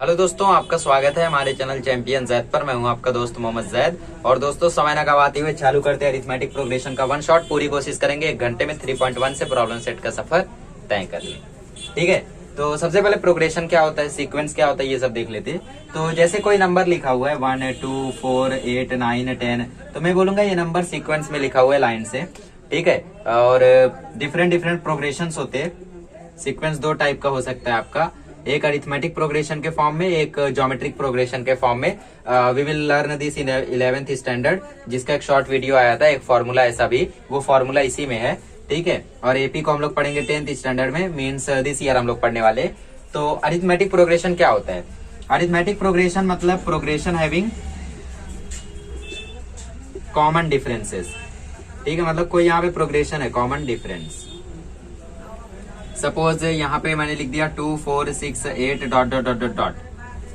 Hello दोस्तों, आपका स्वागत है हमारे चैनल चैंपियन जैद पर। मैं हूं आपका दोस्त मोहम्मद जैद। और दोस्तों, समय न गवाते हुए चालू करते हैं अरिथमेटिक प्रोग्रेशन का वन शॉट। पूरी कोशिश करेंगे 1 घंटे में 3.1 से प्रॉब्लम सेट का सफर तय कर लें। ठीक है, तो सबसे पहले प्रोग्रेशन क्या होता है, सीक्वेंस क्या होता है, ये सब देख लेते हैं। तो जैसे कोई नंबर लिखा हुआ है 1 2 4 8 9 10, तो मैं बोलूंगा ये नंबर सीक्वेंस में लिखा हुआ है लाइन से। ठीक है, और डिफरेंट प्रोग्रेशन होते हैं। सीक्वेंस दो टाइप का हो सकता है आपका, एक अरिथमेटिक प्रोग्रेशन के फॉर्म में, एक ज्योमेट्रिक प्रोग्रेशन के फॉर्म में। We will learn this in 11th standard, जिसका एक शॉर्ट वीडियो आया था, एक फॉर्मूला ऐसा भी, वो फॉर्मूला इसी में है। ठीक है, और एपी को हम लोग पढ़ेंगे 10th स्टैंडर्ड में, मींस दिस ईयर हम लोग पढ़ने वाले। तो अरिथमेटिक प्रोग्रेशन क्या होता है? अरिथमेटिक प्रोग्रेशन मतलब प्रोग्रेशन हैविंग कॉमन डिफरेंसेस। ठीक है, मतलब कोई यहाँ पे प्रोग्रेशन है कॉमन डिफरेंस। सपोज यहाँ पे मैंने लिख दिया 2 4 6 8 dot dot dot dot dot.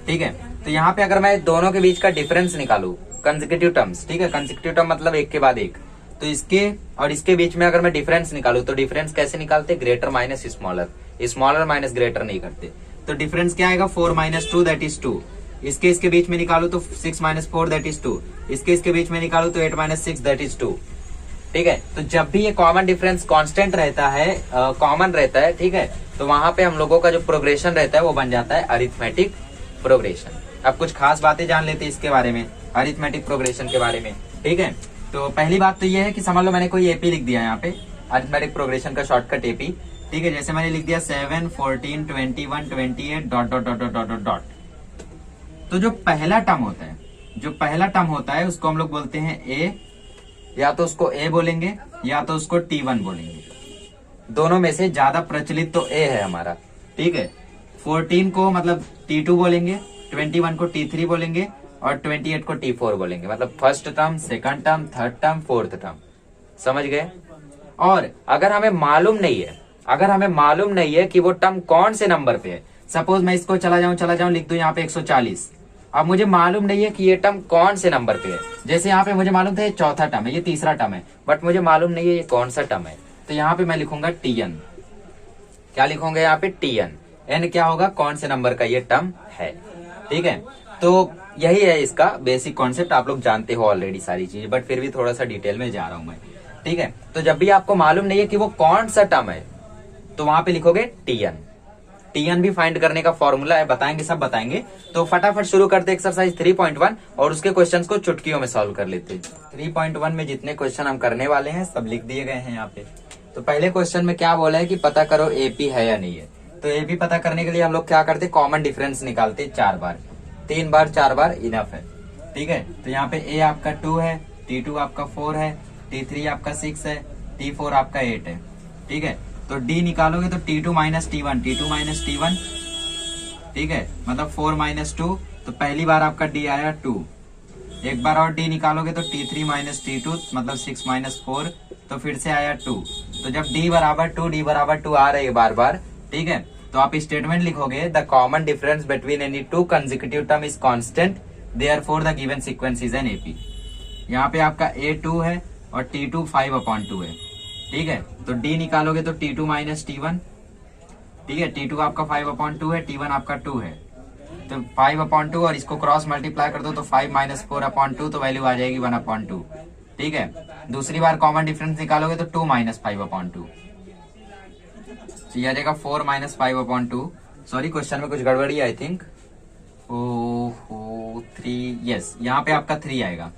ठीक है, तो यहाँ पे अगर मैं दोनों के बीच का डिफरेंस निकालू, कंसेक्यूटिव टर्म्स, ठीक है, कंसेक्यूटिव टर्म मतलब एक के बाद एक, तो इसके और इसके बीच में अगर मैं डिफरेंस निकालू, तो डिफरेंस कैसे निकालते? Greater minus smaller, smaller minus greater नहीं करते। तो डिफरेंस क्या आएगा? 4 - 2 दैट इज 2। इसके बीच में निकालू तो 6 - 4 दैट इज 2। इसके बीच में निकालू तो 8 - 6 दैट इज 2। ठीक है, तो जब भी ये कॉमन डिफरेंस कांस्टेंट रहता है, कॉमन रहता है, ठीक है, तो वहां पे हम लोगों का जो प्रोग्रेशन रहता है वो बन जाता है अरिथमेटिक प्रोग्रेशन। अब कुछ खास बातें जान लेते हैं इसके बारे में, अरिथमेटिक प्रोग्रेशन के बारे में। ठीक है, तो पहली बात तो ये है कि समझ लो मैंने कोई एपी लिख दिया यहाँ पे, अरिथमेटिक प्रोग्रेशन का शॉर्टकट एपी। ठीक है, जैसे मैंने लिख दिया 7 14 21 28 dot dot dot dot dot dot. तो जो पहला टर्म होता है उसको हम लोग बोलते हैं ए, या तो उसको ए बोलेंगे या तो उसको T1 बोलेंगे। दोनों में से ज्यादा प्रचलित तो ए है हमारा। ठीक है, 14 को मतलब T2 बोलेंगे, 21 को T3 बोलेंगे और 28 को T4 बोलेंगे। मतलब first term, second term, third term, fourth term. समझ गए? और अगर हमें मालूम नहीं है कि वो टर्म कौन से नंबर पे है, सपोज मैं इसको चला जाऊं लिख दूं यहाँ पे 140। अब मुझे मालूम नहीं है कि ये टर्म कौन से नंबर पे है। जैसे यहाँ पे मुझे मालूम था ये चौथा टर्म है, ये तीसरा टर्म है, बट मुझे मालूम नहीं है ये कौन सा टर्म है। तो यहाँ पे मैं लिखूंगा Tn। क्या लिखूंगा यहाँ पे? Tn। एन क्या होगा? कौन से नंबर का ये टर्म है। ठीक है, तो यही है इसका बेसिक कॉन्सेप्ट। आप लोग जानते हो ऑलरेडी सारी चीजें, बट फिर भी थोड़ा सा डिटेल में जा रहा हूं मैं। ठीक है, तो जब भी आपको मालूम नहीं है कि वो कौन सा टर्म है, तो वहां पे लिखोगे Tn। Tn भी फाइंड करने का फॉर्मूला है, बताएंगे, सब बताएंगे। तो फटाफट शुरू करते एक्सरसाइज 3.1 और उसके क्वेश्चंस को चुटकियों में सॉल्व कर लेते हैं। 3.1 में जितने क्वेश्चन हम करने वाले हैं सब लिख दिए गए हैं यहाँ पे। तो पहले क्वेश्चन में क्या बोला है कि पता करो एपी है या नहीं है। तो एपी पता करने के लिए हम लोग क्या करते? कॉमन डिफरेंस निकालते 4 बार, 3 बार 4 बार इनफ है। ठीक है, तो यहाँ पे ए आपका 2 है, T2 आपका 4 है, T3 आपका 6 है, T4 आपका 8 है। ठीक है, तो D निकालोगे तो T2 - T1, T2 - T1। ठीक है, मतलब 4 - 2, तो पहली बार आपका D आया 2। एक बार और D निकालोगे तो T3 - T2, मतलब 6 - 4, तो फिर से आया 2। तो जब D बराबर 2 आ रहे बार बार, ठीक है, तो आप स्टेटमेंट लिखोगे the common difference between any two consecutive term is constant, therefore the given sequence is an AP. यहाँ पे आपका A2 है और T2 5/2 है। ठीक है, तो D निकालोगे तो T2 - T1। ठीक है, T2 आपका 5/2 है, T1 आपका 2 है, तो 5/2 और इसको क्रॉस मल्टीप्लाई कर दो तो 5 - 4/2, तो वैल्यू आ जाएगी 1/2। ठीक है, दूसरी बार कॉमन डिफरेंस निकालोगे तो 2 - 5/2, तो ये आ जाएगा 4 - 5/2। सॉरी, क्वेश्चन में कुछ गड़बड़ी आई थिंक। 3, यस, यहाँ पे आपका 3 आएगा।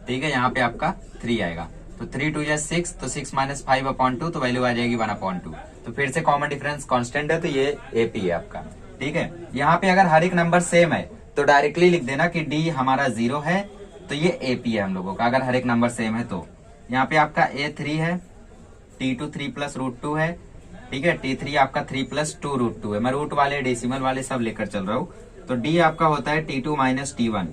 ठीक है, यहाँ पे आपका 3 आएगा, तो 3 2 6, तो 6 - 5/2, तो वैल्यू आ जाएगी 1/2। तो फिर से कॉमन डिफरेंस कांस्टेंट है, तो ये एपी है आपका। ठीक है, यहाँ पे अगर हर एक नंबर सेम है तो डायरेक्टली लिख देना कि डी हमारा 0 है, तो ये एपी है हम लोगों का, अगर हर एक नंबर सेम है तो। यहाँ पे आपका A3 है, T2 3 + √2 है। ठीक है, T3 आपका 3 + 2 √2 है। मैं रूट वाले, डेसिमल वाले सब लेकर चल रहा हूँ। तो D आपका होता है T2 - T1,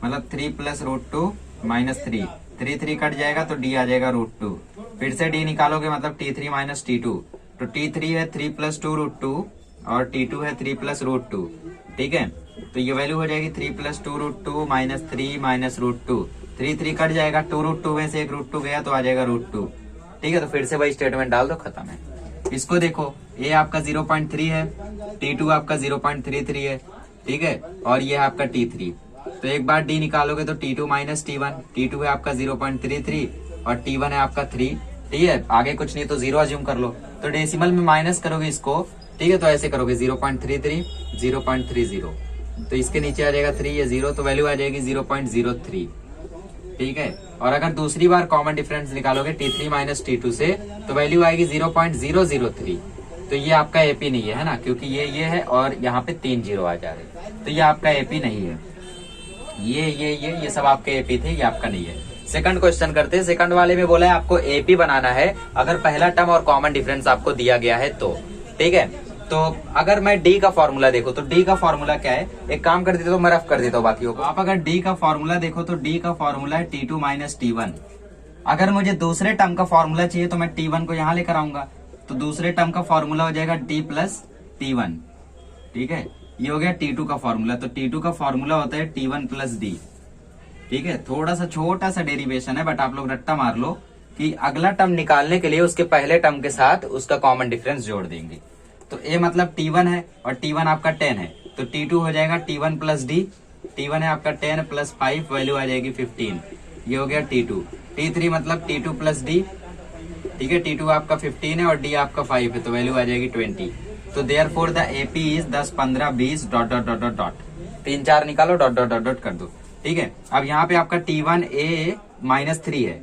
मतलब 3 + √2 -3, 3 कट जाएगा तो D आ जाएगा √2। फिर से D निकालोगे मतलब T3 - T2, तो T3 है 3 + 2 √2 और T2 है 3 + √2। ठीक है, तो ये वैल्यू हो जाएगी 3 + 2 √2 -3 -√2। 3 कट जाएगा, 2 √2 में से एक √2 गया तो आ जाएगा √2। ठीक है, तो फिर से वही स्टेटमेंट डाल दो, खत्म है। इसको देखो, A आपका 0.3 है, T2 आपका 0.33 है, ठीक है, और ये है आपका T3। तो एक बार D निकालोगे तो T2 माइनस T1, T2 है आपका 0.33 और T1 है आपका 3। ठीक है, आगे कुछ नहीं तो 0 अज्यूम कर लो। तो डेसिमल में माइनस करोगे इसको, ठीक है, तो ऐसे करोगे 0.33 0.30, तो इसके नीचे आ जाएगा 3, ये 0, तो वैल्यू आ जाएगी 0.03। ठीक है, और अगर दूसरी बार कॉमन डिफरेंस निकालोगे T3 माइनस T2 से, तो वैल्यू आएगी 0.003। तो ये आपका एपी नहीं है ना, क्योंकि ये है और यहाँ पे 3 0 आ जा रहे हैं, तो ये आपका एपी नहीं है। ये सब आपके एपी थे, ये आपका नहीं है। सेकंड क्वेश्चन करते हैं। सेकंड वाले में बोला है आपको एपी बनाना है अगर पहला टर्म और कॉमन डिफरेंस आपको दिया गया है तो। ठीक है, तो अगर मैं डी का फॉर्मूला देखो तो डी का फॉर्मूला क्या है, एक काम कर देता हूँ, मैं रफ कर देता हूँ बाकियों को। आप अगर डी का फॉर्मूला देखो तो डी का फॉर्मूला है T2 माइनस T1। अगर मुझे दूसरे टर्म का फॉर्मूला चाहिए तो मैं T1 को यहाँ लेकर आऊंगा, तो दूसरे टर्म का फॉर्मूला हो जाएगा D प्लस T1। ठीक है, ये हो गया T2 का फॉर्मूला। तो T2 का फॉर्मूला होता है T1 प्लस D। ठीक है, थोड़ा सा छोटा सा डेरिवेशन है, बट आप लोग रट्टा मार लो कि अगला टर्म निकालने के लिए उसके पहले टर्म के साथ उसका कॉमन डिफरेंस जोड़ देंगे। तो ए मतलब T1 है और T1 आपका 10 है, तो T2 हो जाएगा T1 प्लस D। T1 है आपका 10 प्लस 5, वैल्यू आ जाएगी 15, ये हो गया T2। T3 मतलब T2 प्लस D। ठीक है, T2 आपका 15 है और D आपका 5 है, तो वैल्यू आ जाएगी 20। तो therefore the AP is 10 15 20 dot dot dot dot dot 3 4 निकालो, डॉट डॉट डॉट डॉट कर दो। ठीक है, अब यहाँ पे आपका T1 A माइनस 3 है,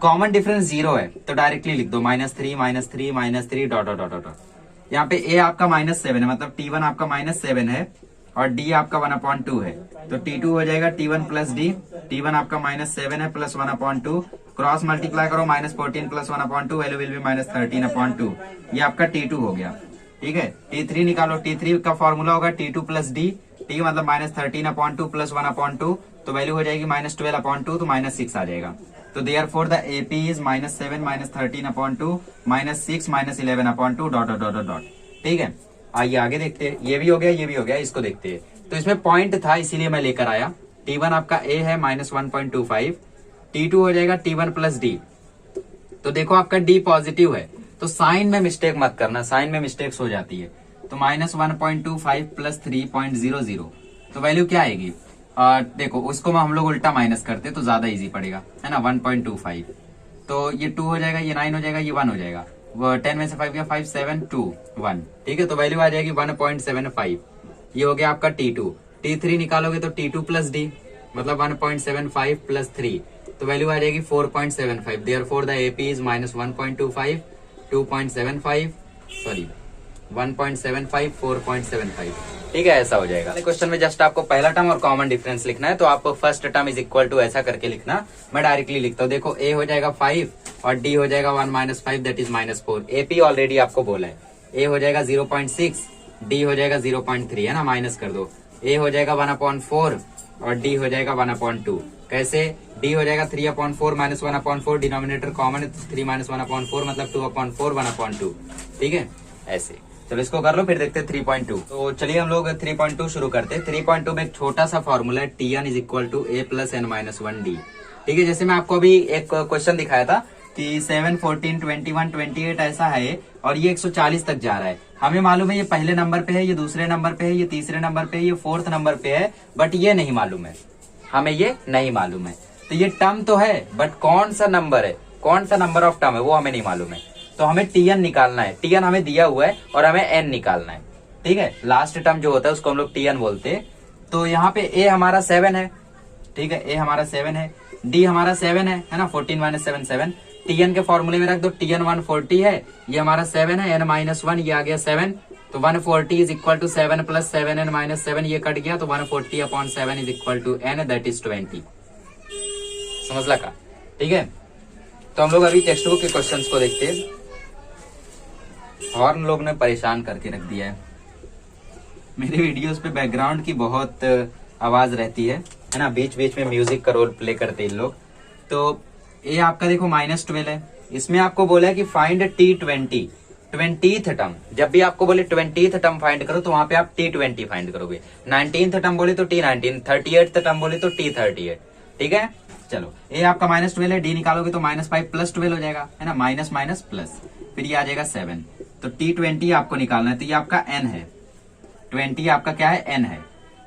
कॉमन डिफरेंस 0 है, तो डायरेक्टली लिख दो -3 -3 डॉट डॉट डॉट डॉट। यहाँ पे A आपका -7 है, मतलब T1 आपका -7 है और D आपका 1/2 है, तो T2 हो जाएगा T1 प्लस D। T1 आपका -7 है प्लस 1/2, क्रॉस मल्टीप्लाई करो, -14 प्लस 1/2, वैल्यू विल बी -13/2। ये आपका T2 हो गया। ठीक है, T3 निकालो, T3 का फॉर्मूला होगा T2 प्लस D। ठीक है, मतलब -13/2 प्लस 1/2, तो वैल्यू हो जाएगी -12/2, तो -6 आ जाएगा। तो therefore the AP is -7 -13/2 -6 -11/2 dot dot dot dot. ठीक है, आइए आगे देखते हैं। ये भी हो गया, ये भी हो गया, इसको देखते हैं। तो इसमें पॉइंट था इसीलिए मैं लेकर आया। T1 आपका A है -1.25, T2 हो जाएगा T1 प्लस D। तो देखो आपका D पॉजिटिव है, तो साइन में मिस्टेक मत करना, साइन में मिस्टेक्स हो जाती है। तो -1.25 प्लस 3.00, तो वैल्यू क्या आएगी? देखो उसको हम लोग उल्टा माइनस करते तो ज्यादा इजी पड़ेगा, है ना। 1.25, तो ये 2 हो जाएगा, ये 9 हो जाएगा, ये 1 हो जाएगा। 10 में से 5 गया, 5 7 2 1। ठीक है, तो वैल्यू आ जाएगी 1.75। ये हो गया आपका T2। T3 निकालोगे तो T2 प्लस D, मतलब 1.75 प्लस 3, तो वैल्यू आ जाएगी 4.75। Therefore the AP is -1.25 2.75 sorry 1.75 4.75। ठीक है, ऐसा हो जाएगा। क्वेश्चन में जस्ट आपको पहला टर्म और कॉमन डिफरेंस लिखना है, तो आप first term is equal to ऐसा करके लिखना। मैं डायरेक्टली लिखता हूँ। देखो A हो जाएगा 5 और D हो जाएगा 1 - 5 दैट इज -4। AP ऑलरेडी आपको बोला है। A हो जाएगा 0.6, D हो जाएगा 0.3, है ना, माइनस कर दो। A हो जाएगा 1/4 और D हो जाएगा 1/2। कैसे? D हो जाएगा 3/4 - 1/4, डिनोमिनेटर कॉमन है, 3 - 1/4 मतलब 2/4 1/2। ठीक है, ऐसे। चलो इसको कर लो, फिर देखते हैं 3.2। तो चलिए हम लोग 3.2 शुरू करते हैं। 3.2 में एक छोटा सा फॉर्मूला है, Tn is equal to A plus n minus 1D। ठीक है, जैसे मैं आपको अभी एक क्वेश्चन दिखाया था कि 7 14 21 28 ऐसा है और ये 140 तक जा रहा है। हमें मालूम है ये पहले नंबर पे है, ये दूसरे नंबर पे है, ये तीसरे नंबर पे है, ये फोर्थ नंबर पे है, बट ये नहीं मालूम है, हमें ये नहीं मालूम है। तो ये टर्म तो है, बट कौन सा नंबर है, कौन सा नंबर ऑफ टर्म है, वो हमें नहीं मालूम है। तो हमें Tn निकालना है। Tn हमें दिया हुआ है और हमें n निकालना है। ठीक है, लास्ट टर्म जो होता है उसको हम लोग Tn बोलते हैं। तो यहाँ पे A हमारा 7 है। ठीक है, A हमारा 7 है, D हमारा 7 है ना, 14 - 7 7। Tn के फॉर्मूले में रख दो, Tn 140 है, ये हमारा 7 है, n - 1 ये आ गया 7, तो 140 is equal to 7 plus 7n - 7, ये कट गया, तो 140/7 is equal to n that is 20। समझ लगा? ठीक है, तो हम लोग अभी टेक्स्ट बुक के क्वेश्चंस को देखते हैं। हॉर्न लोग ने परेशान करके रख दिया है। मेरे वीडियोस पे बैकग्राउंड की बहुत आवाज रहती है ना, बीच बीच में म्यूजिक का रोल प्ले करते हैं लोग। तो ये आपका देखो -12 है। इसमें आपको बोला है कि फाइंड T20 20th टर्म। जब भी आपको बोले 20th टर्म फाइंड करो तो वहां पे आप T20 फाइंड करोगे। 19th टर्म बोले तो T19, 38th टर्म बोले तो T38। ठीक है, चलो ये आपका -12 है, D निकालोगे तो -5 प्लस 12 हो जाएगा, है ना, माइनस माइनस प्लस, फिर ये आ जाएगा 7। तो T20 आपको निकालना है, तो ये आपका n है, 20 आपका क्या है, n है।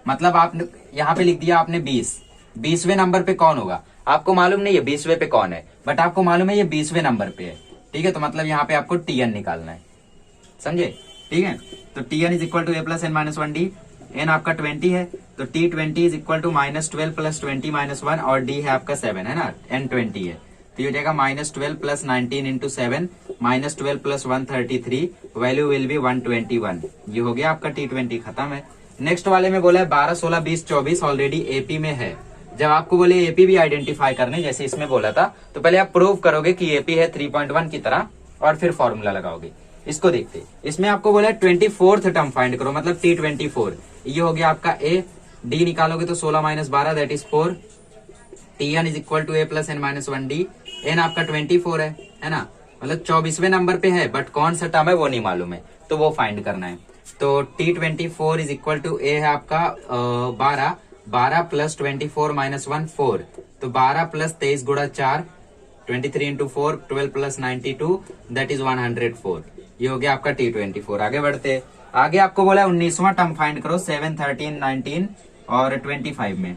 मतलब आपने यहाँ पे लिख दिया आपने 20, 20वें नंबर पे कौन होगा आपको मालूम नहीं है 20वें पे कौन है, बट आपको मालूम है ये 20वें नंबर पे है, ठीक है। तो मतलब यहाँ पे आपको Tn निकालना है, समझे, ठीक है। तो Tn is equal to a plus N minus one D, N आपका 20 है तो T20 is equal to -12 plus 20 minus 1 और डी है आपका 7 है ना, एन 20 है तो ये हो जाएगा -12 plus 19 into 7, -12 plus 133, value will be 121। ये हो गया आपका T20 खत्म है। नेक्स्ट वाले में बोला है 12, 16, 20, 24 ऑलरेडी एपी में है। जब आपको बोले एपी भी आइडेंटिफाई करने जैसे इसमें बोला था तो पहले आप प्रूव करोगे कि एपी है 3.1 की तरह और फिर फॉर्मूला लगाओगे। इसको देखते, इसमें आपको बोला है 24th टर्म फाइंड करो मतलब T24। ये हो गया आपका ए, डी निकालोगे तो 16 minus 12 that is 4, Tn is equal to a plus N minus one D, N आपका 24 है ना, मतलब 24वें नंबर पे है बट कौन सा टर्म है वो नहीं मालूम है तो वो फाइंड करना है। तो T24 इज इक्वल टू ए है आपका 12, 12 प्लस 24 माइनस 1 4, तो 12 प्लस 23 गुणा 4, 23 इंटू 4, 12 प्लस 92 दैट इज 104। ये हो गया आपका T24। आगे बढ़ते, आगे आपको बोला 19वां टर्म फाइंड करो 7, 13, 19 और 25 में,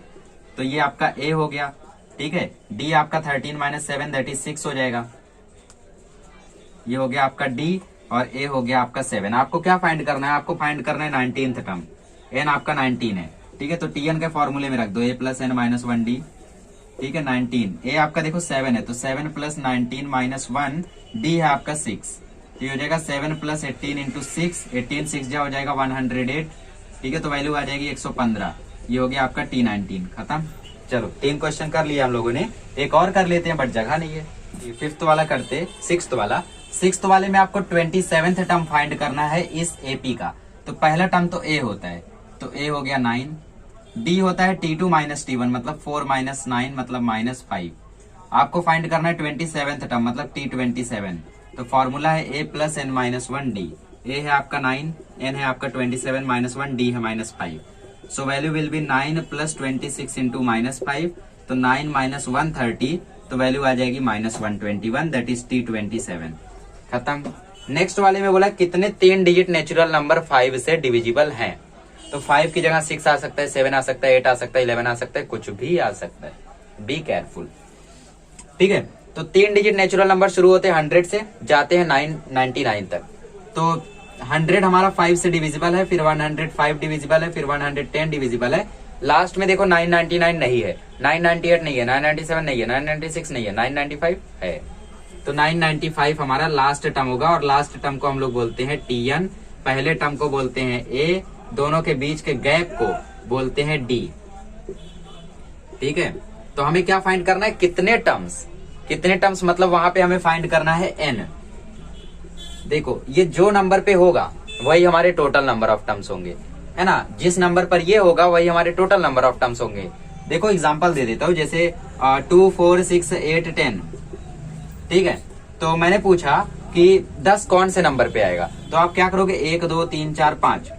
तो ये आपका ए हो गया, ठीक है। डी आपका 13 माइनस 7 दैट इज 6 हो जाएगा, ये हो गया आपका डी और ए हो गया आपका 7। आपको क्या फाइंड करना है, आपको फाइंड करना है 19th टर्म, एन आपका 19 है, ठीक है। तो Tn के फॉर्मूले में रख दो a plus N minus one D, ठीक है। 19 ए आपका देखो 7 है तो 7 प्लस 19 माइनस 1, डी है आपका 6, तो ये हो जाएगा 7 प्लस 18 इंटू 6, 18 6 जा हो जाएगा 108, ठीक है। तो वैल्यू आ जाएगी 115। ये हो गया आपका T19 खत्म। चलो 3 क्वेश्चन कर लिया हम लोगों ने, एक और कर लेते हैं बट जगह नहीं है। 5th वाला करते, 6th वाला। 6th वाले में आपको 27th टर्म फाइंड करना है इस एपी का। तो पहला टर्म तो ए होता है, तो ए हो गया 9, डी होता है T2 माइनस T1 मतलब 4 माइनस 9 मतलब -5। आपको फाइंड करना है 27th टर्म मतलब T27। तो फॉर्मूला है a plus N minus one d, a है आपका 9, एन है आपका 27 माइनस 1, डी है -5। So value will be 9 plus 26 into -5, तो 9 माइनस 130, तो वैल्यू आ जाएगी -121 दैट इज T27 खत्म। नेक्स्ट वाले में बोला कितने 3 डिजिट नेचुरल नंबर 5 से डिविजिबल हैं। तो 5 की जगह 6 आ सकता है, 7 आ सकता है, 8 आ सकता है, 11 आ सकता है, कुछ भी आ सकता है, बी केयरफुल, ठीक है। तो 3 डिजिट नेचुरल नंबर शुरू होते हैं 100 से, जाते हैं 999 तक। तो 100 हमारा 5 से डिविजिबल है, फिर 105 डिविजिबल है, फिर 110 डिविजिबल है। लास्ट में देखो 999 नहीं है, 998 नहीं है, 997 नहीं है, 996 नहीं है, 995 है। तो 995 हमारा लास्ट टर्म होगा और लास्ट टर्म को हम लोग बोलते हैं Tn, पहले टर्म को बोलते हैं A, दोनों के बीच के गैप को बोलते हैं D, ठीक है। तो हमें क्या फाइंड करना है, कितने टर्म्स मतलब वहां पे हमें फाइंड करना है n। देखो ये जो नंबर पे होगा वही हमारे टोटल नंबर ऑफ टर्म्स होंगे, है ना। जिस नंबर पर ये होगा वही हमारे टोटल नंबर ऑफ टर्म्स होंगे। देखो एग्जांपल दे देता हूँ, जैसे 2, 4, 6, 8, 10, ठीक है। तो मैंने पूछा कि 10 कौन से नंबर पे आएगा, तो आप क्या करोगे 1, 2, 3, 4, 5,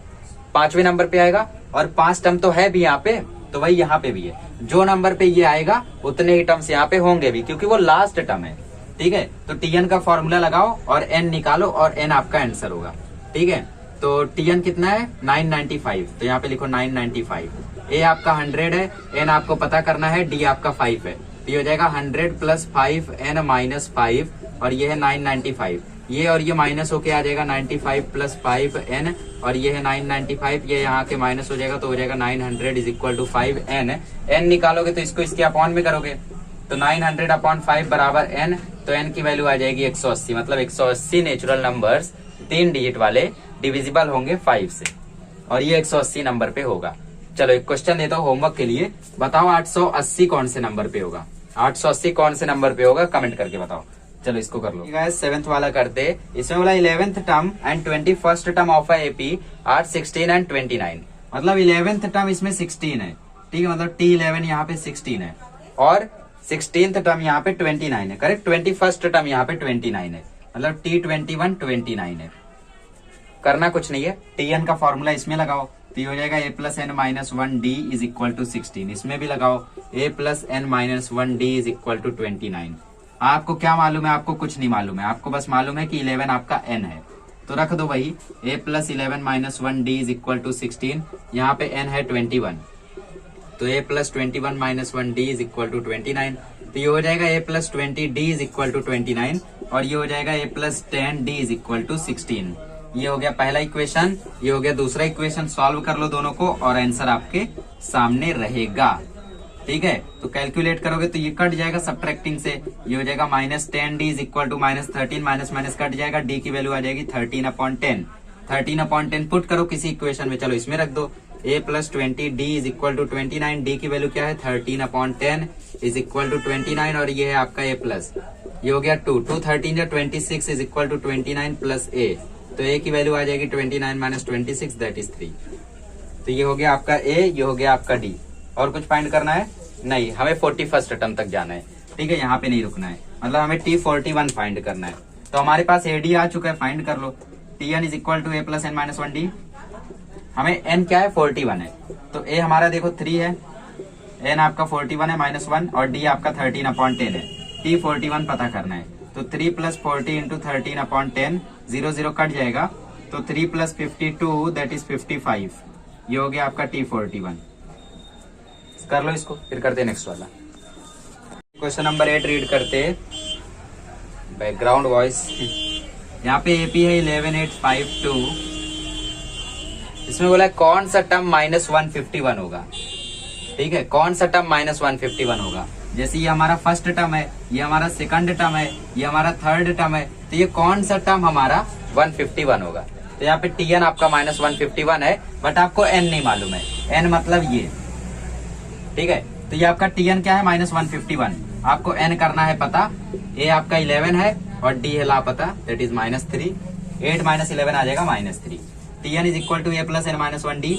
5वें नंबर पे आएगा और 5 टर्म तो है भी यहाँ पे, तो वही यहाँ पे भी है। जो नंबर पे ये आएगा उतने ही टर्म्स यहाँ पे होंगे भी, क्योंकि वो लास्ट टर्म है, ठीक है। तो Tn का फॉर्मूला लगाओ और n निकालो और n आपका आंसर होगा, ठीक है। तो Tn कितना है 995, तो यहाँ पे लिखो 995। a आपका 100 है, n आपको पता करना है, d आपका 5 है, तो ये हो जाएगा 100 प्लस 5 n माइनस 5 और ये है 995। ये और ये माइनस होके आ जाएगा 95 प्लस 5 n और ये है 995, ये यहाँ के माइनस हो जाएगा तो हो जाएगा 900 is equal to 5 n। n निकालोगे तो इसको इसके अपॉन में करोगे तो 900 अपॉन 5 बराबर n, तो n की वैल्यू आ जाएगी 180। मतलब 180 नेचुरल नंबर्स 3 डिजिट वाले डिविजिबल होंगे 5 से और ये 180 नंबर पे होगा। चलो एक क्वेश्चन देता हूँ होमवर्क के लिए, बताओ 880 कौन से नंबर पे होगा, 880 कौन से नंबर पे होगा, कमेंट करके बताओ। चलो इसको कर लो। 7th वाला करते, इसमें बोला 11th term and 21st term of AP are 16 and 29। मतलब 11th टर्म इसमें 16 है, ठीक है। मतलब T11 यहाँ पे 16 है और 16th टर्म यहाँ पे 29 है, करेक्ट। 21st टर्म यहाँ पे 29 है, मतलब T21 29 है। करना कुछ नहीं है, Tn का फॉर्मूला इसमें लगाओ तो ये हो जाएगा a plus N minus one D is equal to 16। इसमें भी लगाओ a plus N minus one D is equal to 29। आपको क्या मालूम है, आपको कुछ नहीं मालूम है, आपको बस मालूम है कि 11 आपका n है, तो रख दो वही a plus 11 minus 1 d is equal to 16। यहाँ पे n है 21, तो a plus 21 minus 1 d is equal to 29। तो ये हो जाएगा a plus 20 d is equal to 29 और ये हो जाएगा a plus 10 d is equal to 16। ये हो गया पहला इक्वेशन, ये हो गया दूसरा इक्वेशन। सॉल्व कर लो दोनों को और आंसर आपके सामने रहेगा। ठीक है, तो कैलकुलेट करोगे तो ये कट जाएगा सब्ट्रैक्टिंग से, ये हो जाएगा minus 10 D is equal to minus 13, minus minus cut जाएगा, डी की वैल्यू आ जाएगी 13/10। 13/10 पुट करो किसी इक्वेशन में, चलो इसमें रख दो a plus 20 D is equal to 29, D की वैल्यू क्या है 13/10 इज इक्वल टू 29 और ये है आपका a प्लस, ये हो गया 2 13 या 26 is equal to 29 plus a, तो a की वैल्यू आ जाएगी 29 माइनस 26 दैट इज 3। तो ये हो गया आपका a, ये हो गया आपका d। और कुछ फाइंड करना है नहीं, हमें 41st टर्म तक जाना है। ठीक है, यहाँ पे नहीं रुकना है, मतलब हमें T41 फाइंड करना है। तो हमारे पास AD आ चुका है, फाइंड कर लो। Tn is equal to a plus n minus 1d। हमें n क्या है 41 है, तो a हमारा देखो 3 है, n आपका 41 है माइनस 1 और d आपका 13/10 है। T41 पता करना है, तो 3 प्लस 40 इंटू 13/10, 0 0 कट जाएगा, तो 3 प्लस 52 दैट इज 55। ये हो गया आपका T41। कर लो इसको, फिर करते हैं नेक्स्ट वाला। क्वेश्चन नंबर 8 रीड करते, बैकग्राउंड वॉइस। यहाँ पे एपी है 11852। इसमें बोला कौन सा टर्म माइनस 151 होगा। ठीक है, कौन सा टर्म माइनस 151 होगा। जैसे ये हमारा फर्स्ट टर्म है, ये हमारा सेकंड टर्म है, ये हमारा थर्ड टर्म है, तो ये कौन सा टर्म हमारा 151 होगा। तो यहाँ पे Tn आपका माइनस 151 है, बट आपको n नहीं मालूम है, n मतलब ये। ठीक है, तो ये आपका Tn क्या है माइनस 151, आपको n करना है पता, a आपका 11 है और d है लापता दैट इज माइनस 3। 8 माइनस 11 आ जाएगा minus 3। Tn is equal to a plus n minus 1d।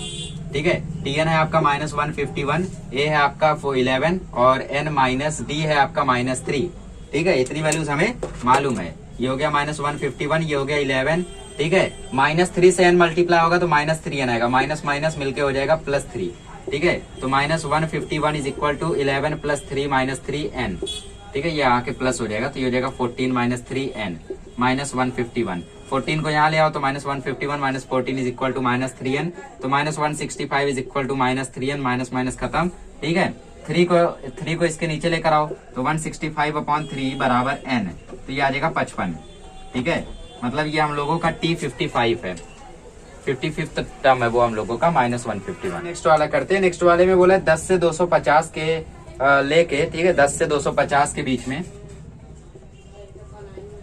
ठीक है, Tn है आपका माइनस 151, a है आपका 11 और n माइनस d है आपका माइनस 3। ठीक है, इतनी वैल्यूज हमें मालूम है। ये हो गया माइनस 151, ये हो गया 11। ठीक है, माइनस 3 से n मल्टीप्लाई होगा तो माइनस 3n आएगा, माइनस माइनस मिलके हो जाएगा प्लस 3। ठीक है, तो minus 151 is equal to 11 plus 3 minus 3n। ठीक है, ये आके प्लस हो जाएगा, तो ये हो जाएगा 14 माइनस 3n माइनस 151। 14 को यहाँ ले आओ तो minus 151 minus 14 is equal to minus 3n, तो minus 165 is equal to minus 3n, minus minus खत्म। ठीक है, 3 को इसके नीचे लेकर आओ तो 165/3 बराबर n, तो ये आ जाएगा 55। ठीक है, मतलब ये हम लोगों का T55 है, 55th टर्म है वो हम लोगों का माइनस 151। नेक्स्ट वाला करते हैं। नेक्स्ट वाले में बोला 10 से 250 के लेके, ठीक है, 10 से 250 के बीच में।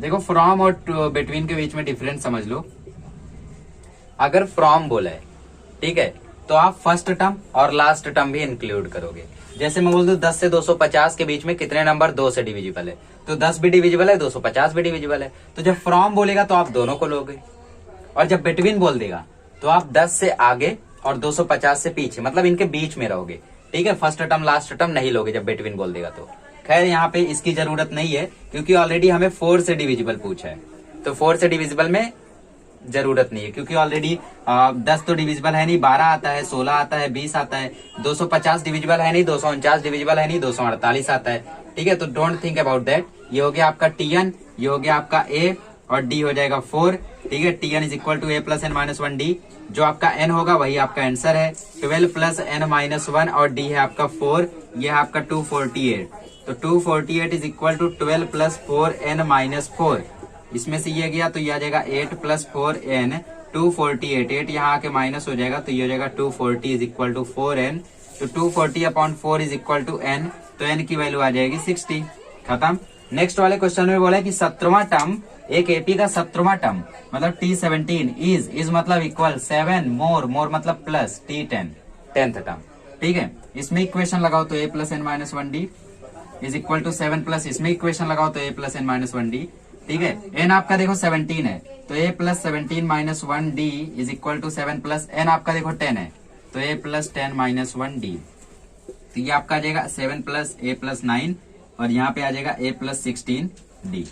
देखो फ्रॉम और बिटवीन के बीच में डिफरेंस समझ लो। अगर फ्रॉम बोला है, ठीक है, तो आप फर्स्ट टर्म और लास्ट टर्म भी इंक्लूड करोगे। जैसे मैं बोल दूं 10 से 250 के बीच में कितने नंबर 2 से डिविजिबल है, तो 10 भी डिविजिबल है, 250 भी डिविजिबल है। तो जब फ्रॉम बोलेगा तो आप दोनों को लोगे, और जब बिटवीन बोल देगा तो आप 10 से आगे और 250 से पीछे, मतलब इनके बीच में रहोगे। ठीक है, फर्स्ट टर्म लास्ट टर्म नहीं लोगे जब बिटवीन बोल देगा तो। खैर यहाँ पे इसकी जरूरत नहीं है क्योंकि ऑलरेडी हमें 4 से डिविजिबल पूछा है, तो 4 से डिविजिबल में जरूरत नहीं है क्योंकि ऑलरेडी 10 तो डिविजिबल है नहीं, 12 आता है, 16 आता है, 20 आता है, 250 डिविजिबल है नहीं, 249 डिविजिबल है नहीं, 248 आता है। ठीक है, तो डोंट थिंक अबाउट दैट। ये हो गया आपका Tn, ये हो गया आपका a और d हो जाएगा 4। ठीक है, Tn is equal to a plus n minus 1d, जो आपका n होगा वही आपका आंसर है। 12 प्लस n माइनस 1 और d है आपका 4, ये है आपका 248। तो 248 is equal to 12 plus 4n minus 4, इसमें से ये गया तो ये आ जाएगा 8 प्लस 4n, 248। 8 यहाँ आके माइनस हो जाएगा तो ये हो जाएगा 240 इज इक्वल टू 4n। तो 240/4 इज इक्वल टू n, तो n की वैल्यू आ जाएगी 60। खत्म। नेक्स्ट वाले क्वेश्चन में बोला है कि 17वां टर्म, एक एपी का 17वां टर्म मतलब T17 इज मतलब इक्वल 7 मोर मतलब प्लस T10 10th टर्म। ठीक है, इसमें इक्वेशन लगाओ तो a plus n minus 1d is equal to 7 plus, इसमें इक्वेशन लगाओ तो a plus n minus 1d। ठीक है, n आपका देखो 17 है तो a plus 17 minus 1d is equal to 7 plus n आपका देखो 10 है तो a प्लस 10 माइनस 1d, तो ये आपका आ जाएगा 7 प्लस a प्लस 9 और यहाँ पे आ जाएगा a प्लस 16d।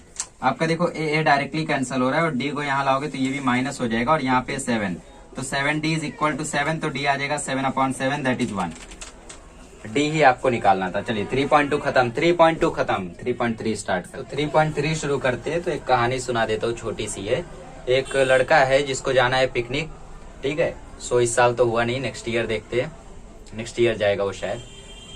आपका देखो a डायरेक्टली कैंसिल हो रहा है और d को यहाँ लाओगे तो ये भी माइनस हो जाएगा और यहाँ पे 7, तो 7d इज इक्वल टू 7, तो d आ जाएगा 7/7 दैट इज 1। डी ही आपको निकालना था। चलिए 3.2 खत्म, 3.2 खत्म, 3.3 स्टार्ट कर। तो 3.3 शुरू करते हैं, तो एक कहानी सुना देता हूँ, छोटी सी है। एक लड़का है जिसको जाना है पिकनिक, ठीक है। सो इस साल तो हुआ नहीं, नेक्स्ट ईयर देखते हैं, नेक्स्ट ईयर जाएगा वो शायद।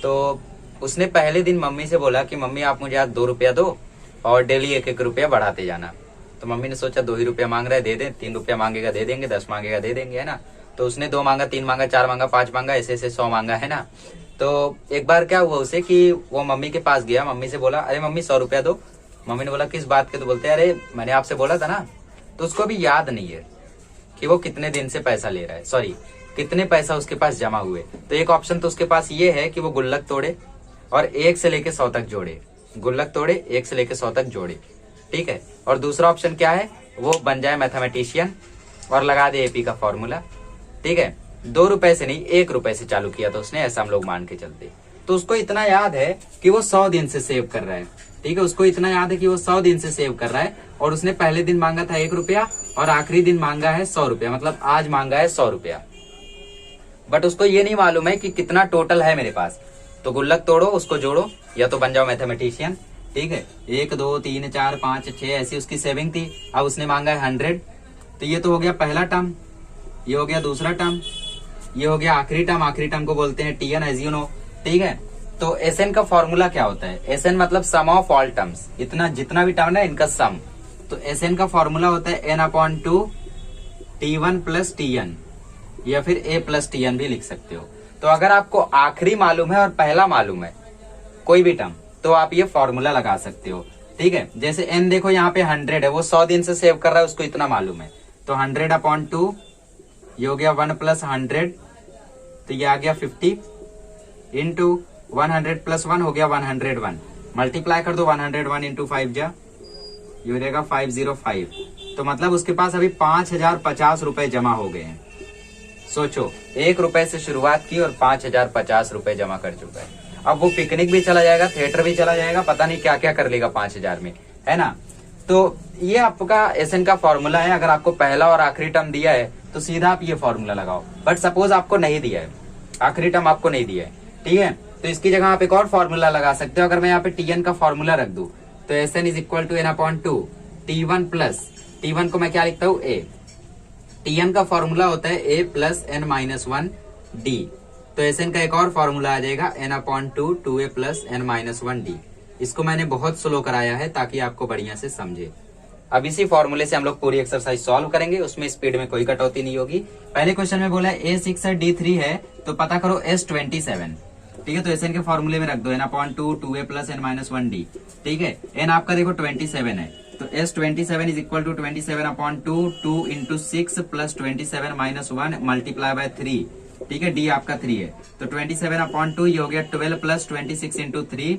तो उसने पहले दिन मम्मी से बोला कि मम्मी आप मुझे आज 2 रुपया दो और डेली 1-1 रुपया बढ़ाते जाना। तो मम्मी ने सोचा 2 ही रुपया मांग रहा है, दे दे, 3 रुपया मांगेगा दे देंगे, 10 मांगेगा दे देंगे, है ना। तो उसने 2 मांगा, 3 मांगा, 4 मांगा, 5 मांगा, ऐसे ऐसे 100 मांगा, है ना। तो एक बार क्या हुआ उसे कि वो मम्मी के पास गया, मम्मी से बोला अरे मम्मी 100 रुपया दो। मम्मी ने बोला किस बात के? तो बोलते अरे मैंने आपसे बोला था ना। तो उसको अभी याद नहीं है कि वो कितने दिन से पैसा ले रहा है, सॉरी कितने पैसा उसके पास जमा हुए। तो एक ऑप्शन तो उसके पास ये है कि वो गुल्लक तोड़े और 1 से लेके 100 तक जोड़े, गुल्लक तोड़े 1 से लेके 100 तक जोड़े, ठीक है। और दूसरा ऑप्शन क्या है, वो बन जाए मैथमेटिशियन और लगा दे एपी का फॉर्मूला, ठीक है। 2 रुपए से नहीं 1 रुपए से चालू किया था उसने, ऐसा हम लोग मान के चलते। तो उसको इतना याद है कि वो 100 दिन से सेव कर रहा है, ठीक है। उसको इतना याद है कि वो 100 दिन से सेव कर रहा है और उसने पहले दिन मांगा था 1 रुपया और आखिरी दिन मांगा है 100 रुपया, मतलब आज मांगा है 100 रुपया। बट उसको ये नहीं मालूम है कि कितना टोटल है मेरे पास। तो गुल्लक तोड़ो, उसको जोड़ो, या तो बन जाओ मैथमेटिशियन, ठीक है। 1 2 3 4 5 6 ऐसी उसकी सेविंग थी। अब उसने मांगा है 100। तो ये तो हो गया पहला टर्म, ये हो गया दूसरा टर्म, ये हो गया आखिरी टर्म। आखिरी टर्म को बोलते हैं टीएन, एज यू नो, ठीक है। तो एसएन का फॉर्मूला क्या होता है? एसएन मतलब सम ऑफ ऑल टर्म्स, इतना जितना भी टर्म है इनका सम। तो एसएन का फॉर्मूला होता है n/2 T1 प्लस टीएन, या फिर a प्लस टीएन भी लिख सकते हो। तो अगर आपको आखिरी मालूम है और पहला मालूम है कोई भी टर्म, तो आप ये फॉर्मूला लगा सकते हो, ठीक है। जैसे n देखो यहाँ पे 100 है, वो 100 दिन से सेव कर रहा है, उसको इतना मालूम है। तो 100/2 ये हो गया 1 + 100, तो ये आ गया 50 इंटू 100 + 1 हो गया 101। मल्टीप्लाई कर दो 101 इंटू 5 जा, ये हो जाएगा 505। तो मतलब उसके पास अभी 5050 रुपए जमा हो गए हैं। सोचो 1 रुपए से शुरुआत की और 5050 रुपए जमा कर चुका है। अब वो पिकनिक भी चला जाएगा, थिएटर भी चला जाएगा, पता नहीं क्या क्या कर लेगा 5000 में, है ना। तो ये आपका एसएन का फॉर्मूला है। अगर आपको पहला और आखिरी टर्म दिया है तो सीधा आप ये फॉर्मूला लगाओ। बट सपोज आपको नहीं दिया है, आखिरी टर्म आपको नहीं दिया है, ठीक है, तो इसकी जगह आप एक और फॉर्मूला लगा सकते हो। अगर मैं यहाँ पे टीएन का फॉर्मूला रख दूं तो SN is equal to n/2 T1 plus, T1 को मैं क्या लिखता हूँ a, टीएन का फॉर्मूला होता है a प्लस n-1 d। तो एसएन का एक और फॉर्मूला आ जाएगा n/2 2a plus n-1 d। इसको मैंने बहुत स्लो कराया है ताकि आपको बढ़िया से समझे। अब इसी फॉर्मूले से हम लोग पूरी एक्सरसाइज सॉल्व करेंगे, उसमें स्पीड में कोई कटौती नहीं होगी। पहले क्वेश्चन में बोला है A6 है D3 है, तो पता करो S27, ठीक है। तो एसएन के फॉर्मूले में रख दो n/2 2a plus n-1 d, ठीक है। n आपका देखो 27 है, तो S27 is equal to 27/2 2 into 6 plus 27 - 1 multiply by 3, ठीक है। d आपका 3 है, तो 27/2 ये हो गया 12 प्लस 26 इंटू 3,